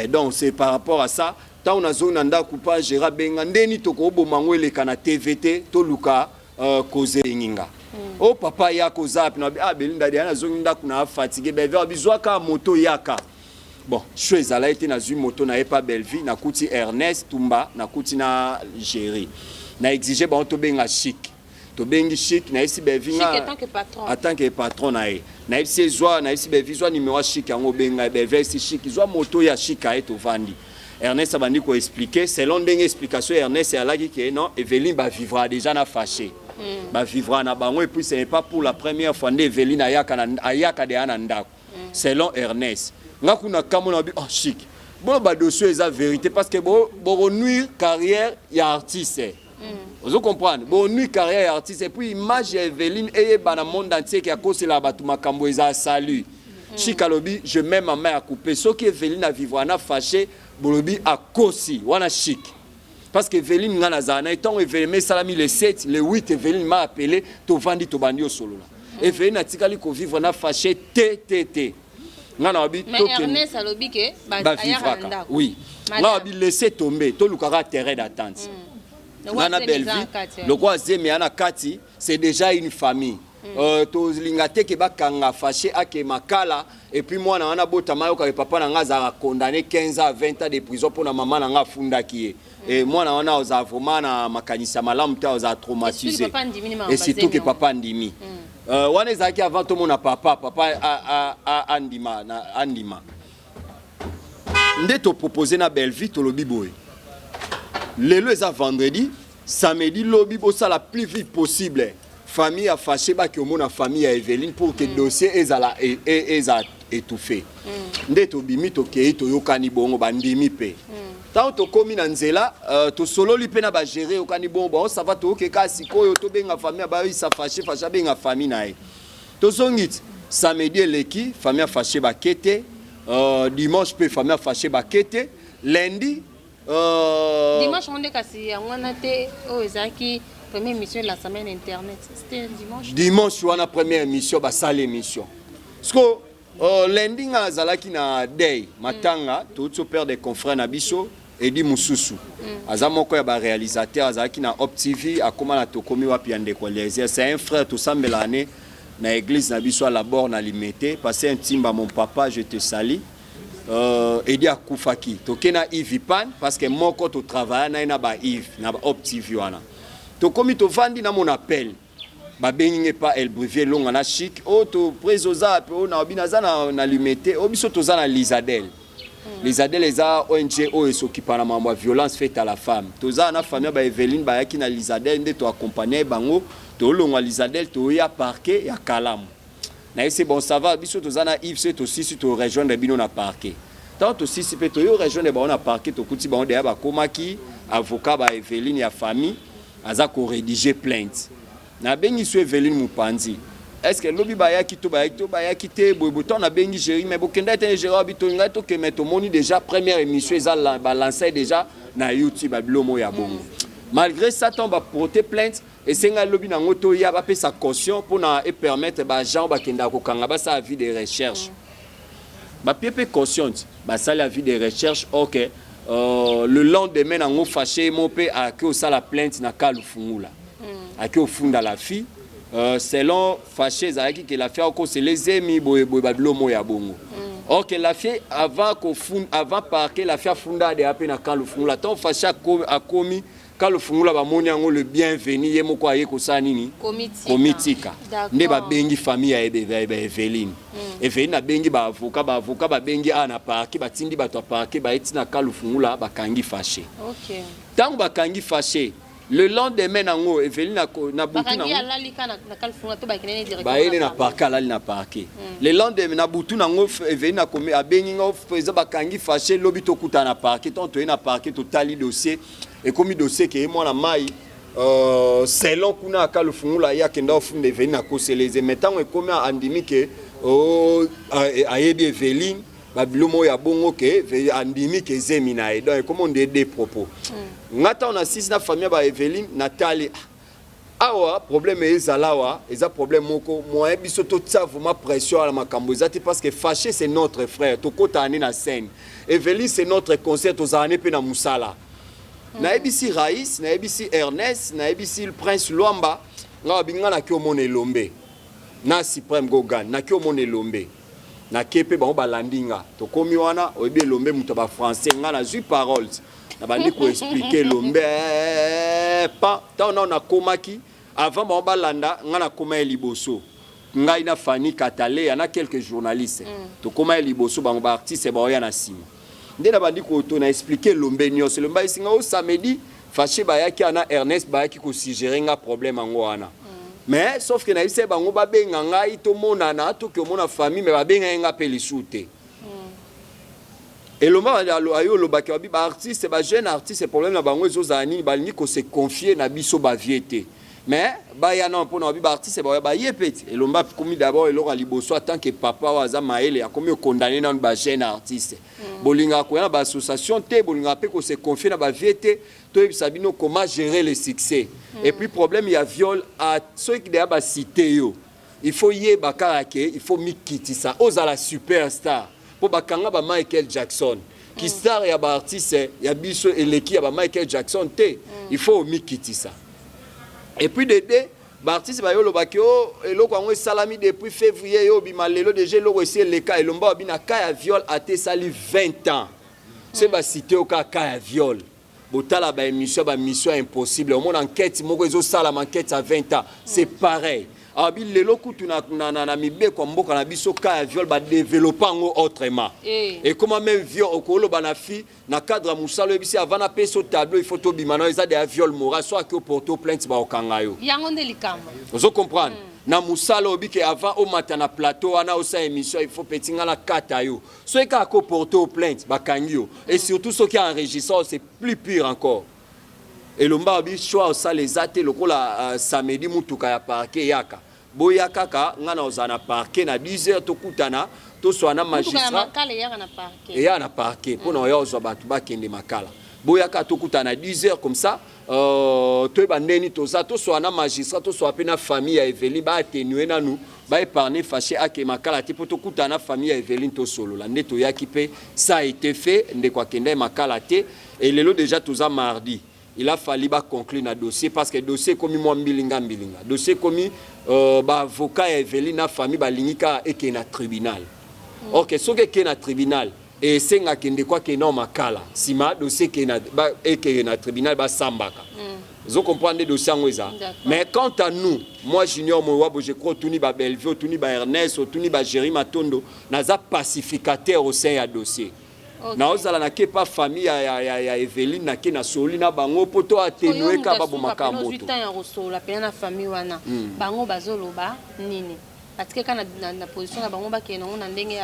donc c'est par rapport à ça tant on a zone ndako pa Jéri benga ndeni to ko bomango eleka na TVT to luka koze nginga oh papa yako zap na belinda dia na zonginda kuna fatigué be ver bizwaka moto yaka bon chose ala été na zu moto na pas belle vie na kuti Ernest Tumba na kuti na Jéri na exiger bon to benga chic to bengi chic na isi be vinga en tant que patron na isi zwa na isi be vizwa numéro chic yango benga be vesti chic zwa moto ya chic a eto vandi Ernest abandi ko expliquer selon dengue explication Ernest ala ki que non Evelyne ba vivra déjà na fâché ba vivra na bango et puis ce n'est pas pour la première fois d'Evelyne ayaka de anandako selon Ernest ngakuna kamona bi chic bon ba dossier est la vérité parce que bon nuire carrière ya artiste vous comprenez bon nuire carrière ya artiste et puis image Evelyne et bana monde entier qui a causé la batu makambo eza salut chic alobi je mets ma main à couper ce qui Evelyne a vivra na fâché bolobi a kosi wana chic parce que Evelyne ngana zana étant Evelyne salami le 7 le 8 Evelyne m'a appelé to vandi to bandi au solo là Evelyne a tikali ko vivre na fâché TTT ngana obi to Ernest alobi ke ba vivre oui ngana obi laisser tomber to lukara terrain d'attente ngana belle vie le quoi zeme ana kati c'est déjà une famille to lingate ke bakanga fâché ake makala et puis moi na bota mayo ka papa na nga za condamné 15 à 20 ans de prison pour na maman na nga funda ki et moi na ona oza vraiment na makanisa malamu ta oza traumatisé et surtout que papa ndimi wana ezaki avant to mona papa andima na andima nde to proposer na belle vie to lobi boy lelo eza vendredi samedi lobi bo ça la plus vite possible famille a fâché ba que mona famille à Evelyne pour que dossier ezala étouffé nde to bimi to kei to yokani bongo bandimi pe tant to komi na nzela to solo li pe na ba gérer yokani bongo ça va to ke kasi koyo to benga famille ba isa fâché benga famille na e to zongit samedi leki famille a fâché ba kete dimanche pe famille a fâché ba kete lundi dimanche on est kasi ngwana te o ezaki première émission de la semaine internet c'était dimanche dimanche wana première émission ba sale émission parce que lundi nga zalaki na day matanga tout père des confrères na biso Edi Mususu azamoko ya ba réalisateur azalaki na Op TV akoma na tokomi wapi ande ko les c'est un frère tout ça melané na église na biso à la borne à limité passer un timba mon papa je te salue Edi akufaki tokena Yves Pan parce que moko to travailler na ba Yves na Op TV wana to komi to vandi na mon appel ba bengi pas el brevet longa na chic o to prezoza pe o na binaza na limité o biso to za na Lisadel Les ADEL les ONG et s'occupent de la violence faite à la femme. Tous la famille ba Evelyne ba qui na les ADEL de to accompagner bango to longa les ADEL to ya parquet ya Kalamu. Na c'est bon ça va biso tous na Yves c'est aussi si to rejoindre bino na parquet. Tant aussi si peut to yo rejoindre ba na parquet to kuti ba de ba komaki avocat ba Evelyne ya famille aza ko rédiger plainte. Na bengi so Evelyne Mupanzi. Est-ce que lobby baya kito baya kité boyboton na bengi géri mais bokenda te géri habito ngato que meto moni déjà première émission ça ba lancer déjà na YouTube bilomo ya bongo. Malgré ça on va porter plainte et senga lobby na ngoto ya ba sa caution pour na et permettre ba gens ba kenda ko kanga ba sa avis de recherche. Ba pipe caution ba ça la vie de recherche OK. Le lendemain na ngo fâché mon pe a que ça la plainte na kalufungula. A que au fond de la fille selon fâché Zaki que la fait encore c'est les amis boyablomo ya bongo. OK la fait avant parquer la fait funda de apena quand le fungula tant fâché a commis quand le fungula ba moni ngo le bienvenu yemo ko ayeko sa nini komitika nde ba bengi famille ya Evelyne Evelyne na bengi ba avocat ba bengi ana parquer ba tindi ba to parquer ba etina quand le fungula ba kangi fâché. OK tant ba kangi fâché. Le lendemain, Evelyne na butu na parquet. Le lendemain, na butu na Evelyne na komi abengi ngo faisait bakangi fâché lobi to kuta na parquet ton to na parquet to tali dossier et comme dossier que moi na mai selon kuna akalo fungula ya kenda ofunda Evelyne na koseleze metango e komi andimi ke ayebi Evelyne babilomo ya bongo ke andimi ke zemina et donc comment on des propos ngata on assiste na famille ba Evelyne Nathalie awa problème ezalawa eza problème moko moi biso to tsavu ma pression à makambo ezati parce que fâché c'est notre frère to kota ani na scène Evelyne c'est notre concert aux années pe na musala na ebisi Raïs na ebisi Ernest na ebisi le prince Luamba nga binga na ki omone lombe na suprême Gogan na ki omone lombe na kepe ba balandinga to komi wana oyebi lombe muto ba français nga na zui paroles na bandi ko expliquer lombe pa tant on a komaki avant ba balanda nga na koma liboso nga ina Fanny Katale yana quelques journalistes to koma liboso ba artiste ba ya na sima nde na bandi ko to na expliquer lombe nyos lomba isinga o samedi fâché ba yaki ana Ernest ba yaki ko suggérer nga problème ngo wana. Mais sauf que na ise bango ba benga ngai to monana to ke mona famille mais ba benga nga pe lisute. Et le moment ayo lo ba ke ba artiste ba jeune artiste problème na bango ezozani ba ni ko se confier na biso ba viété. Mais ba ya non pour na ba artiste ba yepeti et lomba komi d'abord et lora liboso en tant que papa waza maele a komi condamné na ba jeune artiste. Bolinga ko na ba association te bolinga pe ko se confier na ba viété to sabino comment gérer le succès. Et puis problème il y a viol à ceux qui déjà cité yo. Il faut y bakarake, il faut mikiti ça oza la superstar. Pour bakanga ba Michael Jackson qui star ya ba artiste ya biso eleki ya ba Michael Jackson te. Il faut mikiti ça. Et puis Dédé ba artiste ba yo lo bakio eloko ngo salami depuis février yo bima lelo déjà lo essayer le cas elomba bina ka ya viol a te sali 20 ans. C'est ba cité au cas ya viol. Botala ba émission impossible. Au monde enquête moko ezo sala enquête à 20 ans. C'est pareil. Abi lelo kutu na mibe kwa mboka na biso ka ya viol ba développer ngo autrement. Et comment même viol okolo bana fi na cadre musalo ebisi avant na peso tableau il faut to bimana eza des viol moral soit que porto plainte ba okanga yo. Yango ndelikamba. Vous comprenez? Na musalo obike avant au matin na plateau ana osa émission il faut petinga la kata yo. Ceux qui a porté plainte ba kangio et surtout ceux qui enregistrent c'est plus pire encore. Et le mbabi choix ça les até lokola samedi mutuka ya parquet yaka. Boyaka ka ngana ozana parquet na 10h to kutana to so na magistrat. Et ya na parquet pour na yo zo batu ba kende makala. Boyaka to kutana 10h comme ça to ba neni to za to so na magistrat to so apena famille ya Evelyne ba atténuer na nous ba épargner fâché ake makala ti poto kutana famille ya Evelyne to solo la ndeto yaki pe ça a été fait nde kwa kende makala te et lelo déjà to za mardi. Il a fallu conclure le dossier parce que le dossier comme moi mbilinga. Dossier comme avocat Evelyne na famille balingika et qui na tribunal. OK, ce qui est na tribunal et c'est nga kende quoi que non makala. Sima dossier qui na et qui na tribunal ba sambaka. Vous comprenez dossier ngoza. Mais quant à nous, moi Junior Mowabo je crois Tuni ba Bellevue, Tuni ba Ernest, Tuni ba Jérémy Matondo, naza pacificateur au sein du dossier. na ozala na ke pas famille ya Evelyne na ke na soli na bango poto atténuer ka babo makambo moto temps ya rosola pe na famille wana bango bazoloba nini parce que kana na position na bango ba ke na ndenge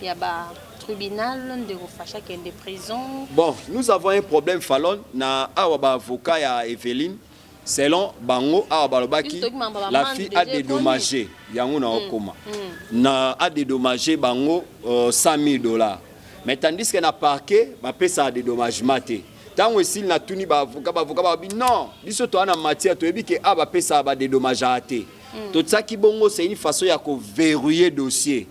ya ba tribunal de refacha qui est de prison. Bon, nous avons un problème Fallon na awa avocat ya Evelyne selon bango awa balobaki la fille a dédommagé yango na okoma na a dédommagé bango $100,000 mais tandis que na parquet ba pesa dédommagement te tango esil na tuni ba avocat ba bi non biso to ana matière to ebi ke aba pesa ba dédommagement te tout ça qui bongo c'est une façon ya ko verrouiller dossier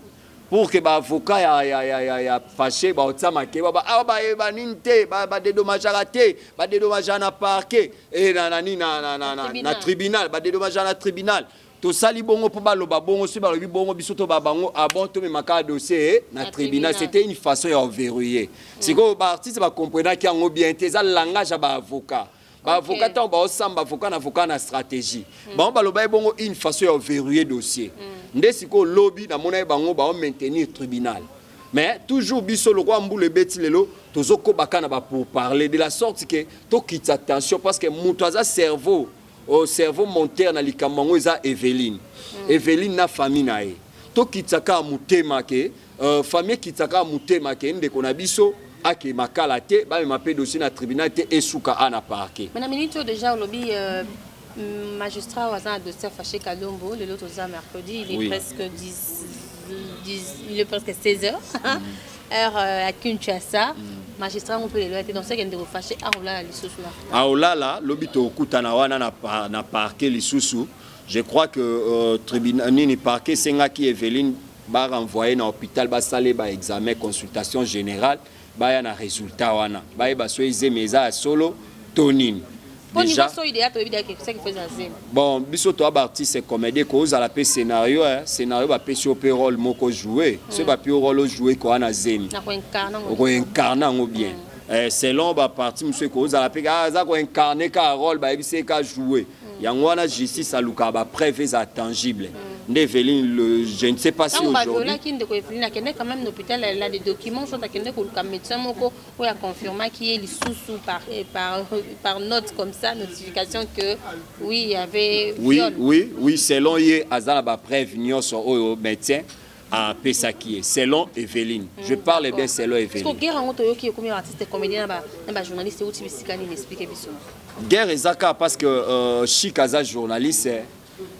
pour que ba avocat ya fâché ba otsama ke ba ninte ba dédommagement te ba dédommagement na parquet et na tribunal ba dédommagement na tribunal to sali bongo po ba loba bongo si ba lobi bongo biso to ba bango abon to me maka dossier na tribunal c'était une façon ya verrouiller c'est que ba artiste ba comprendre ki yango bien te za langage ba avocat. Ba avocat tant ba osamba avocat na stratégie. Ba on ba loba bongo une façon ya verrouiller dossier. Ndesiko lobby na mona bango ba maintenir tribunal. Mais toujours biso le roi mbule beti lelo tozoko bakana ba pour parler de la sorte que to quitte attention parce que mutoza cerveau au cerveau monter na likambango eza Evelyne. Evelyne na famille na e. To kitaka mutema ke famille kitaka mutema ke ndeko na biso ake makala te ba m'appelle dossier na tribunal te esuka ana parquet. Madame Minito déjà au lobby magistrat au hasard dossier fâché Kalombo le l'autre mercredi il est presque 16h heure à Kinshasa magistrat on peut les loyer donc c'est qu'il est fâché à Olala lisusu là à Olala lobby to kutana wana na parquet lisusu je crois que tribunal ni parquet senga ki Evelyne ba renvoyer na hôpital ba salé ba examen consultation générale ba ya na résultat wana ba ba soize meza solo tonine déjà bon biso to artiste comédien ko za la pe scénario scénario ba pe sur rôle moko jouer ce ba pe rôle jouer ko ana zemi ko incarner ngo bien selon ba parti monsieur ko za la pe za ko incarner ka rôle ba ebise ka jouer yango wana justice aluka ba preuves tangibles Evelyne, je ne sais pas si aujourd'hui... quand même l'hôpital, elle a des documents, je que le médecin a confirmé qu'il y a par note comme ça, notification que oui, il y avait... Oui, selon y a prévenir au médecin à Pessakié, selon Evelyne. Je parle bien selon Evelyne. Guerre Ezaka parce que Chikaza journaliste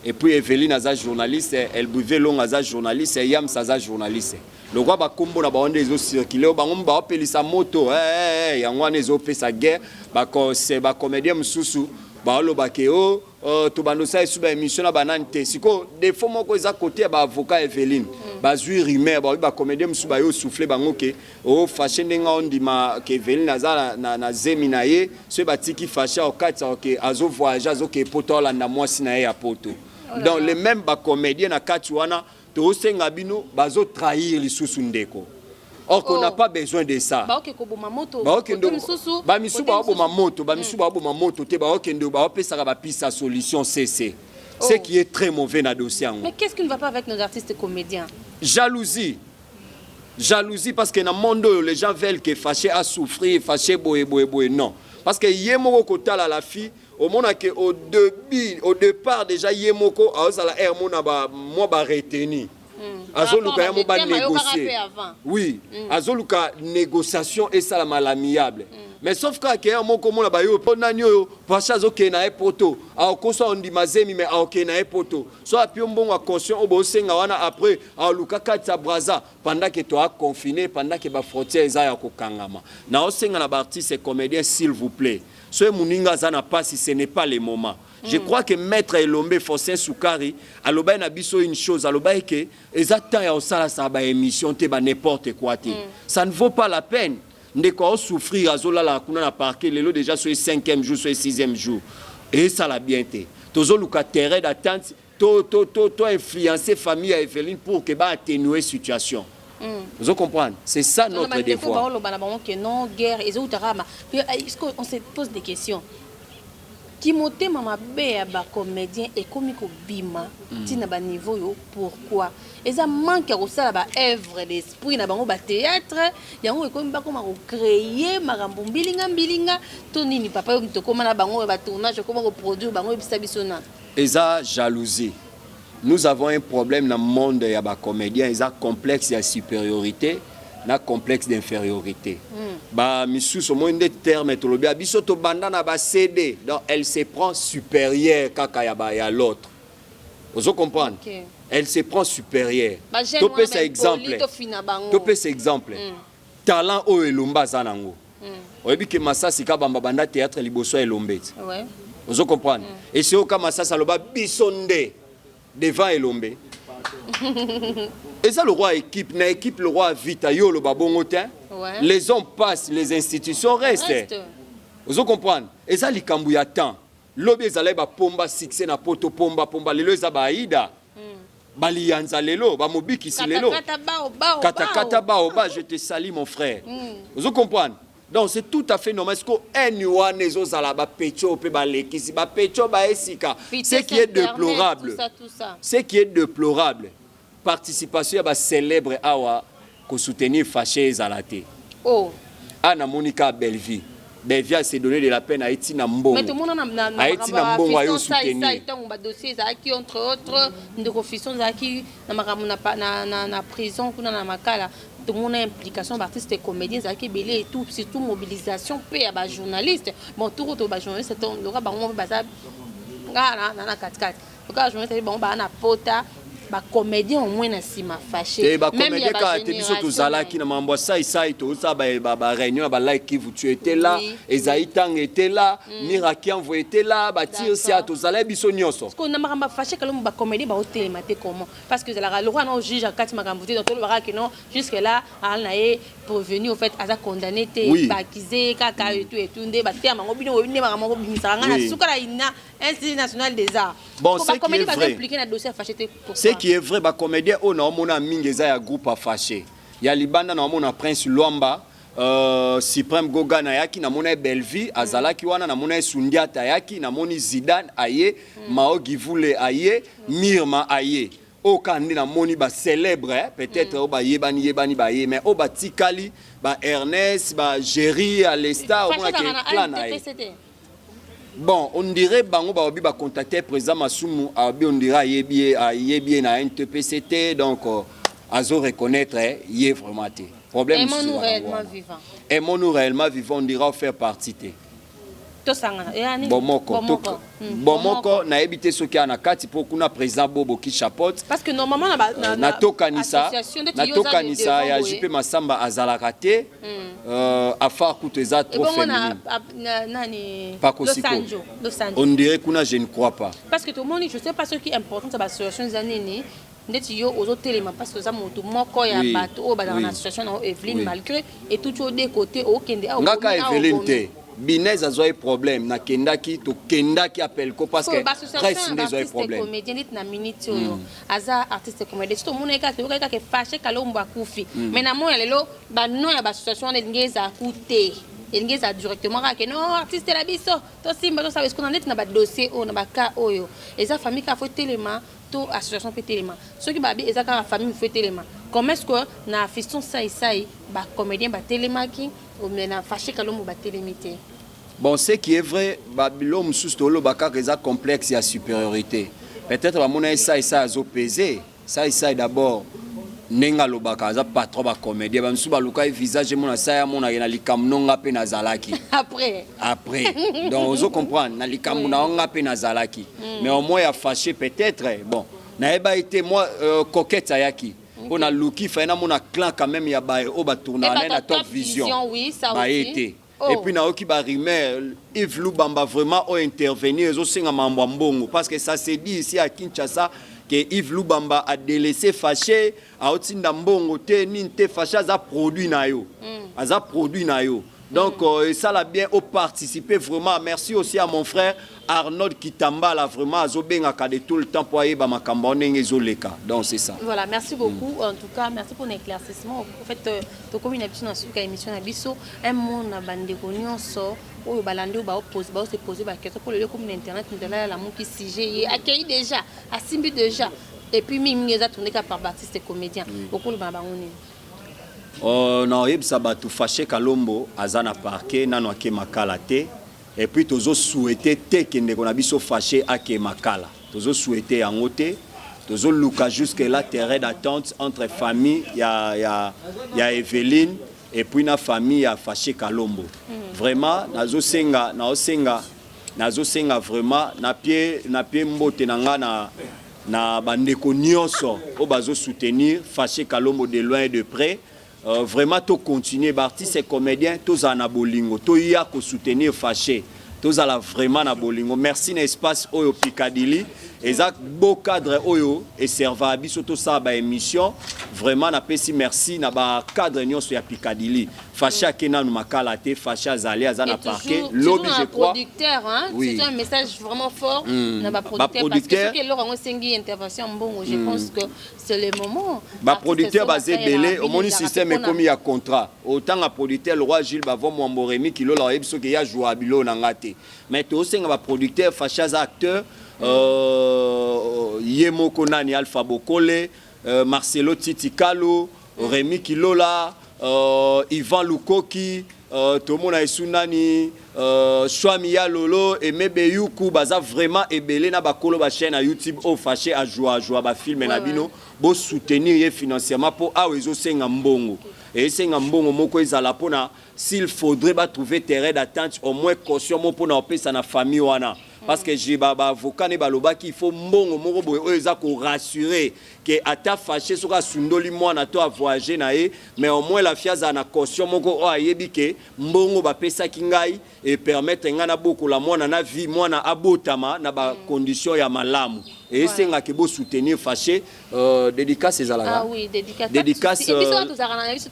et puis Evelyne Aza journaliste, elle buvait long Aza journaliste, et Yam Saza journaliste. Le roi ba combo na ba onde zo circuler, ba ngomba opeli sa moto, yango ane zo pe sa guerre, ba ko c'est ba comédien mususu, ba lo ba ke o to bando sa su ba émission na banante. Siko des fois moko eza côté ba avocat Evelyne, ba zui rimer, ba comédien musu ba yo souffler bango ke o fâché ndenga ondima ke Evelyne Aza na zemi na ye, ce ba tiki fâché au kati ke azo voyager azo ke poto la na mwasi na ye ya poto. Dans les mêmes ba comédiens na kati wana to senga bino bazo trahir lisusu ndeko. Or qu'on n'a pas besoin de ça. Ba okendo ba misu ba bo mamoto, ba misu ba bo mamoto te ba okendo ba opesa ba pisa solution CC. Ce qui est très mauvais na dossier. Mais qu'est-ce qui ne va pas avec nos artistes comédiens? Jalousie. Jalousie parce que dans le monde les gens veulent que fâché à souffrir, fâché boé non. Parce que yemoko kotala la fille au monde que au départ déjà yemoko azala air mona ba moi ba retenu. Azoluka yamo ba négocier. Oui, azoluka négociation et ça la malamiable. Mais sauf que moko mona ba yo ponanyo pacha zoke na epoto a koso on di mazemi mais a na epoto. So api mbongo conscient obo senga wana après a luka kata braza pendant que tu as confiné pendant que ba frontière za ya kokangama. Na osenga na ba artiste comédien s'il vous plaît. Ce Mouninga Zana pas si ce n'est pas le moment. Je crois que Maître Elombe Fossin Soukari, Aloba n'a biso une chose, Aloba que exactement ya osala sa ba émission te ba n'importe quoi te. Ça ne vaut pas la peine. Ndeko souffrir azola la kuna na parquet lelo déjà sur le 5e jour, sur le 6e jour. Et ça la bien te. Tozo luka terrain d'attente, to influencer famille à Evelyne pour que ba atténuer situation. Vous comprenez? C'est ça notre devoir. Non, guerre, on se pose des questions. qui moté mama bé ba comédien et comique bima tina ba niveau yo pourquoi et ça manque au ça ba œuvre d'esprit na bango ba théâtre yango ekomi ba koma ko créer makambo mbilinga to nini papa yo mtokoma na bango ba tournage koma ko produire bango bisa bisona eza jalousie. Nous avons un problème dans le monde ya ba comédien, ils ont complexe de supériorité, na complexe d'infériorité. Ba misusu au moins des termes tolobi biso to banda na ba CD, donc elle se prend supérieure kaka ya ba ya l'autre. Vous comprenez? Okay. Elle se prend supérieure. Topé c'est exemple. Topé c'est exemple. Talent o elomba zanango. Oyebi ke Masasi ka bamba banda théâtre liboso elombe. Ouais. Vous comprenez? Et c'est au cas Masasi aloba bisonde devant elombe. Et ça le roi équipe, na équipe le roi vite yo le babongotin. Ouais. Les hommes passent, les institutions restent. Vous comprenez? Et ça likambu ya temps. Lobi ezalai ba pomba succès na poto pomba lelo za ba aida. Balianza lelo, ba mobiki si lelo. Kata bao ba, je te salue mon frère. Vous comprenez? Donc c'est tout à fait normal. Est-ce que un nezo zala ba pecho pe ba lekisi ba pecho ba esika. Ce qui est déplorable. Ce qui est déplorable. Participation à ba célèbre awa ko soutenir fâché zalate. Oh. Ana Monica Belleville. Belleville s'est donné de la peine à Haïti na mbongo. Mais tout le monde a Haïti na mbongo ayo soutenir. Ça dossier zaki entre autres de confession zaki na prison kuna na makala. Tout le monde a implication d'artistes et comédiens zaki belé et tout surtout mobilisation pe à journalistes. Bon tout autre journaliste c'est on aura ba on ba ça na 4-4. Donc journaliste bon ba na pota ba comédien au moins na sima fâché même il y a ba biso to zalaki na mambo sai to ça ba réunion ba like vous tu étais là Esaïe Tang était là Miraki envoyé était là ba tire si to zalaki biso nyonso parce qu'on a maramba fâché que ba comédien ba hôtel maté comment parce que le roi non juge à 4 makambo donc le roi que non jusque là al naé prévenu au fait à condamné té ba accusé kaka et tout ndé ba terme ngo bino ne makambo bimisanga na sukala ina Institut national des arts bon c'est qui est vrai impliqué dans dossier fâché pour qui est vrai, bah comédien on a mona mingeza ya groupe à fâché. Il y a libanda na mona Prince Luamba, Supreme Goga na yaki na mona Belleville, Azalaki wana na mona Sundiata yaki na moni Zidane aye, Mao Givule aye, Mirma aye. Au kandi na moni ba célèbre peut-être au ba yebani ba ye mais au ba tikali ba Ernest ba Jerry Alesta au mona ke plan aye. Bon, on dirait bango ba obi ba contacter président Masumu abi on dirait yebi na NTPCT donc azo reconnaître il est vraiment té. Problème aimons-nous réellement vivant. Aimons-nous réellement vivant on dira faire partie té. To sangana yani bomoko na ebité soki ana kati pour kuna président Bobo ki chapote parce que normalement na tokanisa ya JP Masamba azalaka te afar kuteza trop féminin nani Los Angeles on dirait kuna je ne crois pas parce que tout le monde je sais pas ce qui est important c'est la situation des années ndeti yo aux autres éléments parce que ça moto moko ya bato o ba dans la situation na Evelyne malgré et tout au des côtés au kende a ngaka Evelyne te Binez a un problème na kendaki to kendaki appelle ko parce que presse des un problème comédien dit na minute yo aza artiste comédien tout monde ka ke fâché kalombo akufi mais na mo lelo ba non ya ba situation ngeza coûter ngeza directement ka non artiste la biso to simba to sabe ce qu'on en est na ba dossier o na ba ka oyo et sa famille ka faut tellement to association peut tellement ceux qui ba bi eza ka famille faut tellement comment est-ce que na fiston sai ba comédien ba télémaki ou na fâché kalombo ba télémité. Bon, ce qui est vrai, Babylone sous-tolo baka reza complexe et supériorité. Peut-être que mon ça a pesé. Ça d'abord nenga lobaka za pas trop ba comédien ba msuba luka visage mon ça ya mona na likamnonga pe na zalaki. Après. Donc vous comprenez na likamuna nga pe na zalaki. Mais au moins a fâché peut-être bon. Na eba été moi coquette ayaki. On a Luki fait na mona clan quand même ya ba o ba tourner na Top Vision. Oui, ça aussi. Et puis na oki ba rimer Yves Lubamba vraiment a intervenir zo singa mambo mbongo parce que ça s'est dit ici à Kinshasa que Yves Lubamba a délaissé fâché a otinda mbongo te ninte fâché za produit na yo. Aza produit na yo. Donc, ça l'a bien participé vraiment. Merci aussi à mon frère Arnold Kitamba, là, vraiment, à Zobenga, de tout le temps pour aller à Makambone et Zoleka. Donc, c'est ça. Voilà, merci beaucoup. En tout cas, merci pour l'éclaircissement. En fait, tu as comme une habitude dans cette émission, un monde a bandé qu'on sort. Oh, balando ba se poser ba question pour le comme l'internet nous là la mon qui sujet accueilli déjà a simbi déjà et puis mimi les a tourné par Baptiste comédien beaucoup le baba on non yeb sabatu fâché Kalombo azana parquet nano ake makala te et puis tozo souhaiter te kende qu'on a biso fâché ake makala tozo souhaiter yango te tozo luka jusque là terrain d'attente entre famille ya Evelyne et puis na famille a fâché Kalombo. Vraiment nazo senga vraiment na pied mbote nanga na bandeko nyonso o bazo soutenir fâché Kalombo de loin et de près. Vraiment to continuer artiste et comédien tous na bolingo to ya ko soutenir fâché tous ala vraiment na bolingo. Merci na espace oyo Picadilly exact beau cadre oyo et serva biso to ça ba émission vraiment na pesi merci na ba cadre nyonso ya Picadilly fâché kena no makala te fâché azali azana parquet lobby je crois producteur hein oui. C'est un message vraiment fort na ba producteur parce que ce que leur ont sengi intervention bon je pense que c'est le moment ba producteur basé belé au mon système est comme il y a contrat autant a producteur le roi Gilles Bavo Mwamboremi qui lo la biso que ya joua bilo na ngate mais to senga ba producteur fâché acteur Yemo Konani Alpha Bokole, Marcelo Titikalo, Rémi Kilola, Ivan Lukoki, Tomona Esunani, Swamiya Lolo, et Mebeyuku, baza vraiment ebelé na bakolo ba chaîne à YouTube au fâché à joie ba film na bino, bo soutenir financièrement pour awezo senga mbongo. Et senga mbongo moko ezala pona s'il faudrait ba trouver terrain d'attente au moins caution mo pona opesa na famille wana. Parce que j'ai avocat ne baloba qu'il faut mbongo moko boye eza ko rassurer que ata fâché soka sundoli mwana to a voyager nae mais au moins la fiaza na caution moko o ayebi ke mbongo ba pesa kingai et permettre ngana boko la mwana na vie mwana abotama na ba condition ya malamu et senga ke bo soutenir fâché dédicace ezalaka. Ah oui, dédicace et puis ça tous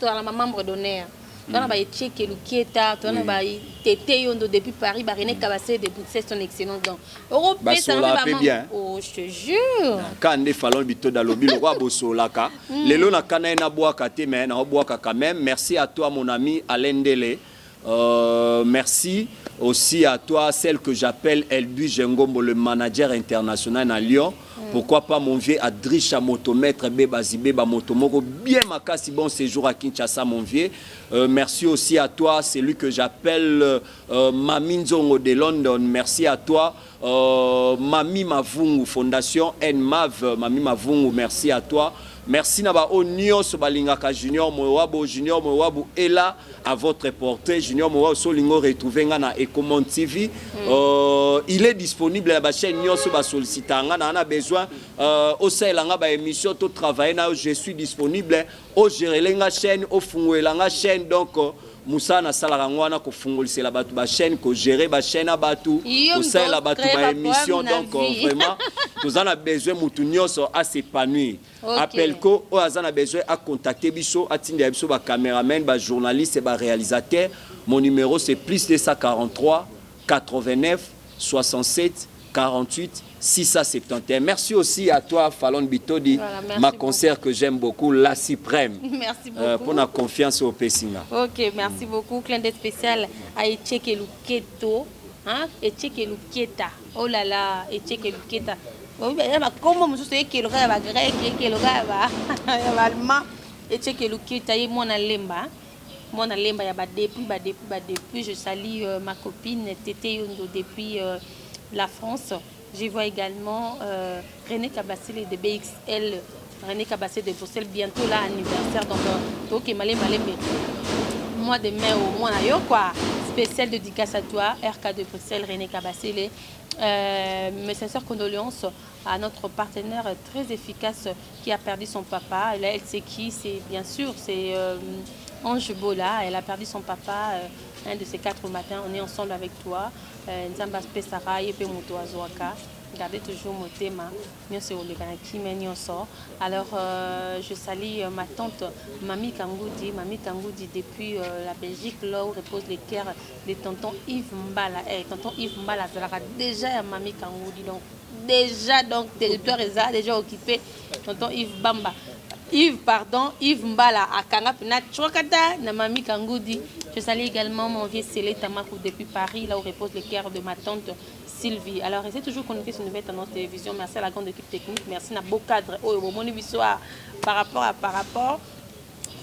à la membre d'honneur. Tona ba Etcheke Luketa, tona ba Tété Yondo depuis Paris, ba René Kabassé de Bruxelles, son excellent donc. Européen ça va bien. Oh, je te jure. Quand des fallons bito dans lobby le roi Bosolaka. Lelo na kana na boaka te mais na boaka quand même. Merci à toi mon ami Alain Dele. Merci aussi à toi, celle que j'appelle Elbu Jengombo, le manager international à Lyon. Pourquoi pas mon vieux Adricha Motomètre Beba Zibeba Motomoko, bien makasi bon séjour à Kinshasa mon vieux. Merci aussi à toi, c'est lui que j'appelle Mami Nzongo de London. Merci à toi, Mami Mavungu, Fondation NMAV, Mami Mavungu, merci à toi. Merci Naba Onion Sobalingaka Junior Mowabu est là à votre portée. Junior Mowabu Solingo retrouvé na Ecomont TV. Il est disponible à la chaîne Nyon Soba Sollicitanga. On a besoin au sein de la émission tout travailler là je suis disponible au gérer la chaîne au fond la chaîne donc Moussa na sala rangwana ko fungolisa la batu ba chaîne ko gérer ba chaîne à batu au sein la batu ba émission donc vraiment nous en a besoin mutu nyonso à s'épanouir. Appel ko o azana besoin à contacter biso atindi biso ba caméraman ba journaliste et ba réalisateur. Mon numéro c'est plus 243 89 67 48 671. Merci aussi à toi, Fallon Bitodi, voilà, ma concert que j'aime beaucoup, La Suprême. Merci beaucoup. Pour la confiance au Pessinga. Ok, merci beaucoup. Clin d'œil spécial à Etcheke Luketo. Hein? Etcheke Luketa. Oh là là, Etcheke Luketa. Comment je sais que le gars va grec, que le gars va allemand. Etcheke Luketa, il est mon alemba. Mon alemba, il y a depuis. Je salue ma copine Tété Yondo depuis la France. Je vois également René Kabassé de BXL, René Kabassé de Bruxelles, bientôt là, anniversaire. Donc, ok, malé, mois de mai au mois d'ailleurs, quoi. Spécial dédicace à toi, RK de Bruxelles, René Kabassé. Mes sincères condoléances à notre partenaire très efficace qui a perdu son papa. Là, elle sait qui, c'est bien sûr, c'est Ange Bola. Elle a perdu son papa un de ces 4 matins. On est ensemble avec toi. Nzamba Spesara, Yepe Moto Azoaka. Gardez toujours mon thème. Alors, je salue ma tante Mami Kangoudi. Mami Kangoudi, depuis la Belgique, là où repose les cœurs de tonton Yves Mbala. Tonton Yves Mbala, déjà à Mami Kangoudi. Donc, déjà, territoire est déjà occupé. Tonton Yves Bamba. Yves Mbala à Kangapina Chokata, na Mami Kangoudi. Je salue également mon vieux Célé Tamakou depuis Paris, là où repose le cœur de ma tante Sylvie. Alors, essayez toujours connecter sur une nouvelle tendance télévision. Merci à la grande équipe technique. Merci à beau cadre. Par rapport.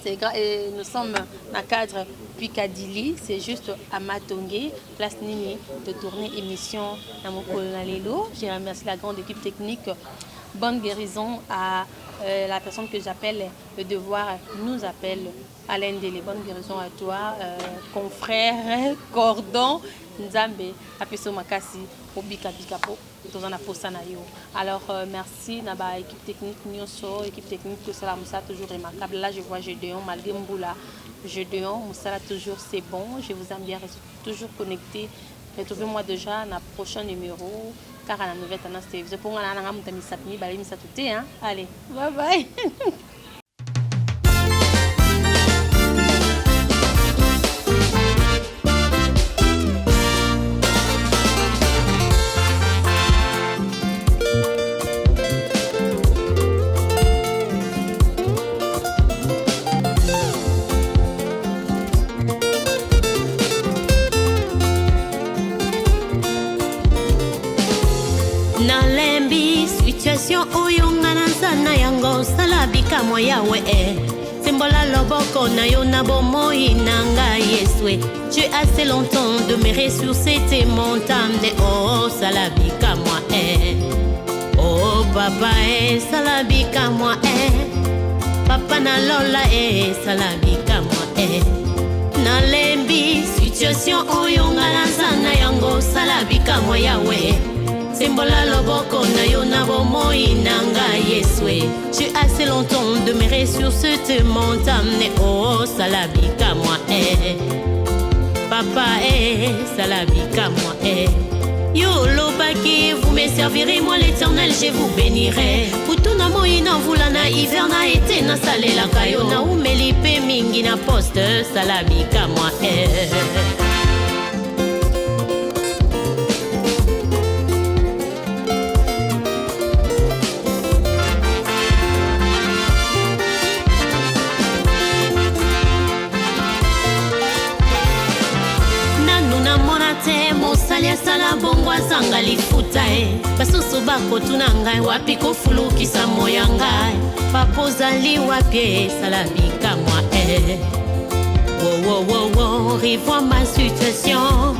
Nous sommes dans le cadre Picadilly. C'est juste à Matongé, place Nini, de tourner émission dans mon Lelo. Je remercie la grande équipe technique. Bonne guérison à la personne que j'appelle Le Devoir nous appelle Alain Dele. Bonne guérison à toi, confrère, cordon, Nzambe, Apeso Makasi, Obika Bikapo, Tozana Posanayo. Alors, merci à l'équipe technique, Nyonso, équipe technique, que ça Moussa toujours remarquable. Là, je vois Gédéon, malgré Mboula, Gédéon, Moussa toujours c'est bon. Je vous aime bien, restez toujours connectés. Retrouvez-moi déjà dans le prochain numéro. Car à la nouvelle tendance télévision, pour moi, allez, bye bye. Oyongana yango salabika moyawe Simbola loboko na yo na bomoi nanga yeswe. Tu as assez longtemps demeuré sur cette montagne. Oh salabika moi Oh papa salabika moi Papa na lola salabika moi Nalembi situation oyongana sana yango salabika moyawe Simbola loboko na yo na bomoi nanga yeswe. Tu as assez longtemps demeuré sur cette montagne. Oh salabika moi Papa salabika moi Yo lobaki vous me servirez moi l'éternel je vous bénirai. Putuna moi na vulana hiver na été na salela kayo na umelipe mingi na poste salabika moi Sala bongo azanga lifuta Basusu bako tunanga wapi kofulukisa moyanga Papozali wapi salabika moi Wow, revois ma situation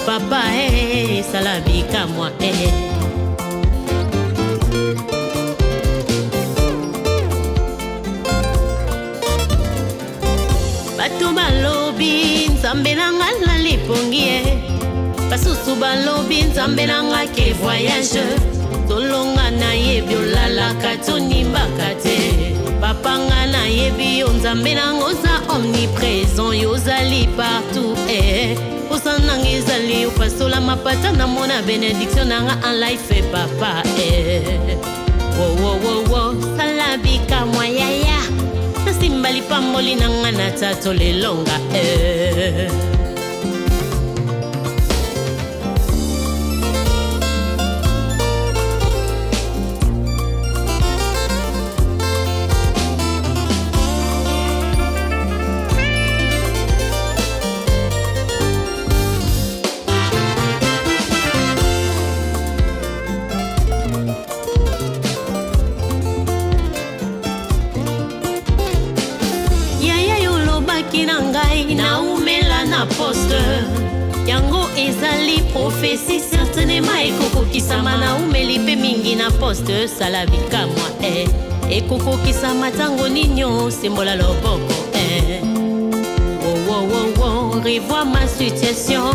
Papa salabika moi Bato balobi nzambe nanga na lipongi Basusu balobi nzambe nanga ke voyage Tolonga na yebi olalaka tonimbaka te Papa nga na yebi yo nzambe nanga oza omniprésent Yo ozali partout Oza nanga ezali yo pasola mapata na mona bénédiction nanga en life papa Wow, salabika mwa yaya Nasimbali pamboli nanga na tato lelonga Yango ezali prophétie certainement ekokokisama na umelipe mingi na poste salabika moi ekokokisama tango ninyo simbola loboko Wow, revois ma situation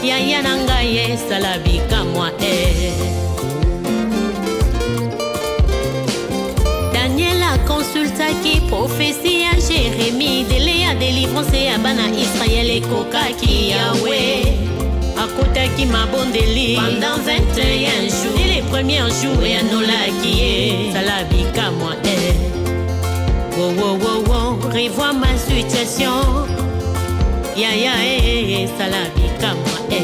Yaya nanga salabika moi Daniela consultaki prophétie à Jérémie délai à délivrance à bana Israël et kokaki Yahweh akotaki Napesaki mabondeli pendant 21 jours. Dès les premiers jours ya nolaki ye sala bika moi oh oh oh oh revois ma situation ya ya sala bika moi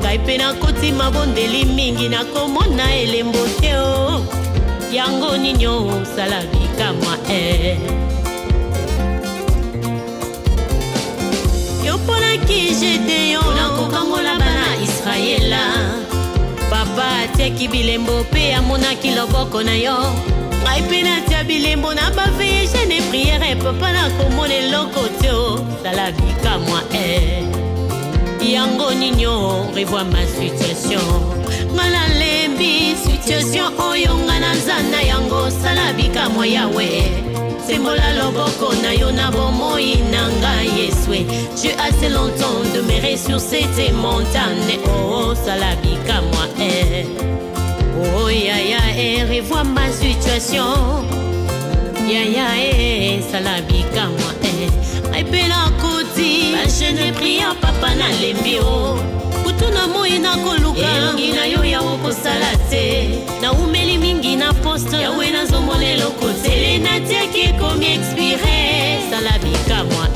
ngai pe nakoti mabondeli mingi nakomona elembo te o yango ninyo sala bika moi yo pona ki jete yo nakokangola bana Israela papa atiaki bilembo pe amonaki loboko na yo ngai pe natia bilembo na baveye jene priere papa nakomona eloko te o sala bika moi yango ninyo revois ma situation ngala lembi situation oyo nga nazana yango sala bika moi yawe sembola loboko na yo na bomoi na ngai yeswe j'ai assez longtemps de m'errer sur cette montagne oh sala bika moi oh ya ya revois ma situation ya ya sala bika moi ai pe na koti je ne prie papa na lembi o kutuna moi na koluka elongi na yo ya okosala te na umeli mingi na poste yawe nazomona eloko te natiaki komi expire sala bika moi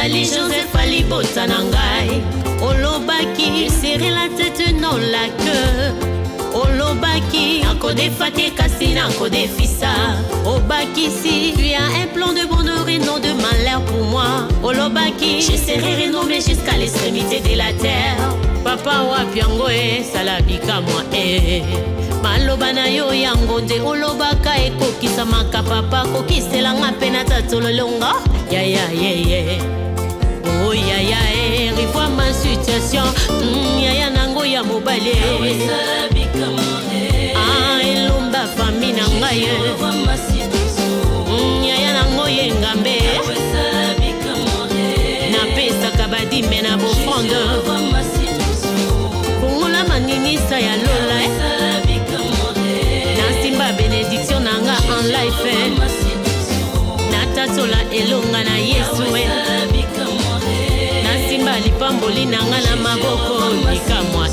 Joseph alibota na ngai olobaki serrer la tête non la queue olobaki nakodefa te kasi nakodefisa obakisi tu as un plan de bonheur et non de malheur pour moi olobaki je serai renommé jusqu'à l'extrémité de la terre papa wapi yango sala bika moi maloba na yo yango nde olobaka ekokisamaka papa kokiselanga mpe na tatololonga ya oh ya ya revois ma situation ya nango ya mobale elomba fami na ngai ya nango ye ngambe napesaka badime na bofronde kongola maninisa ya lola nasimba benediction na nga en life natatola elonga na yesu nasimba lipamboli na nga na maboko bika moi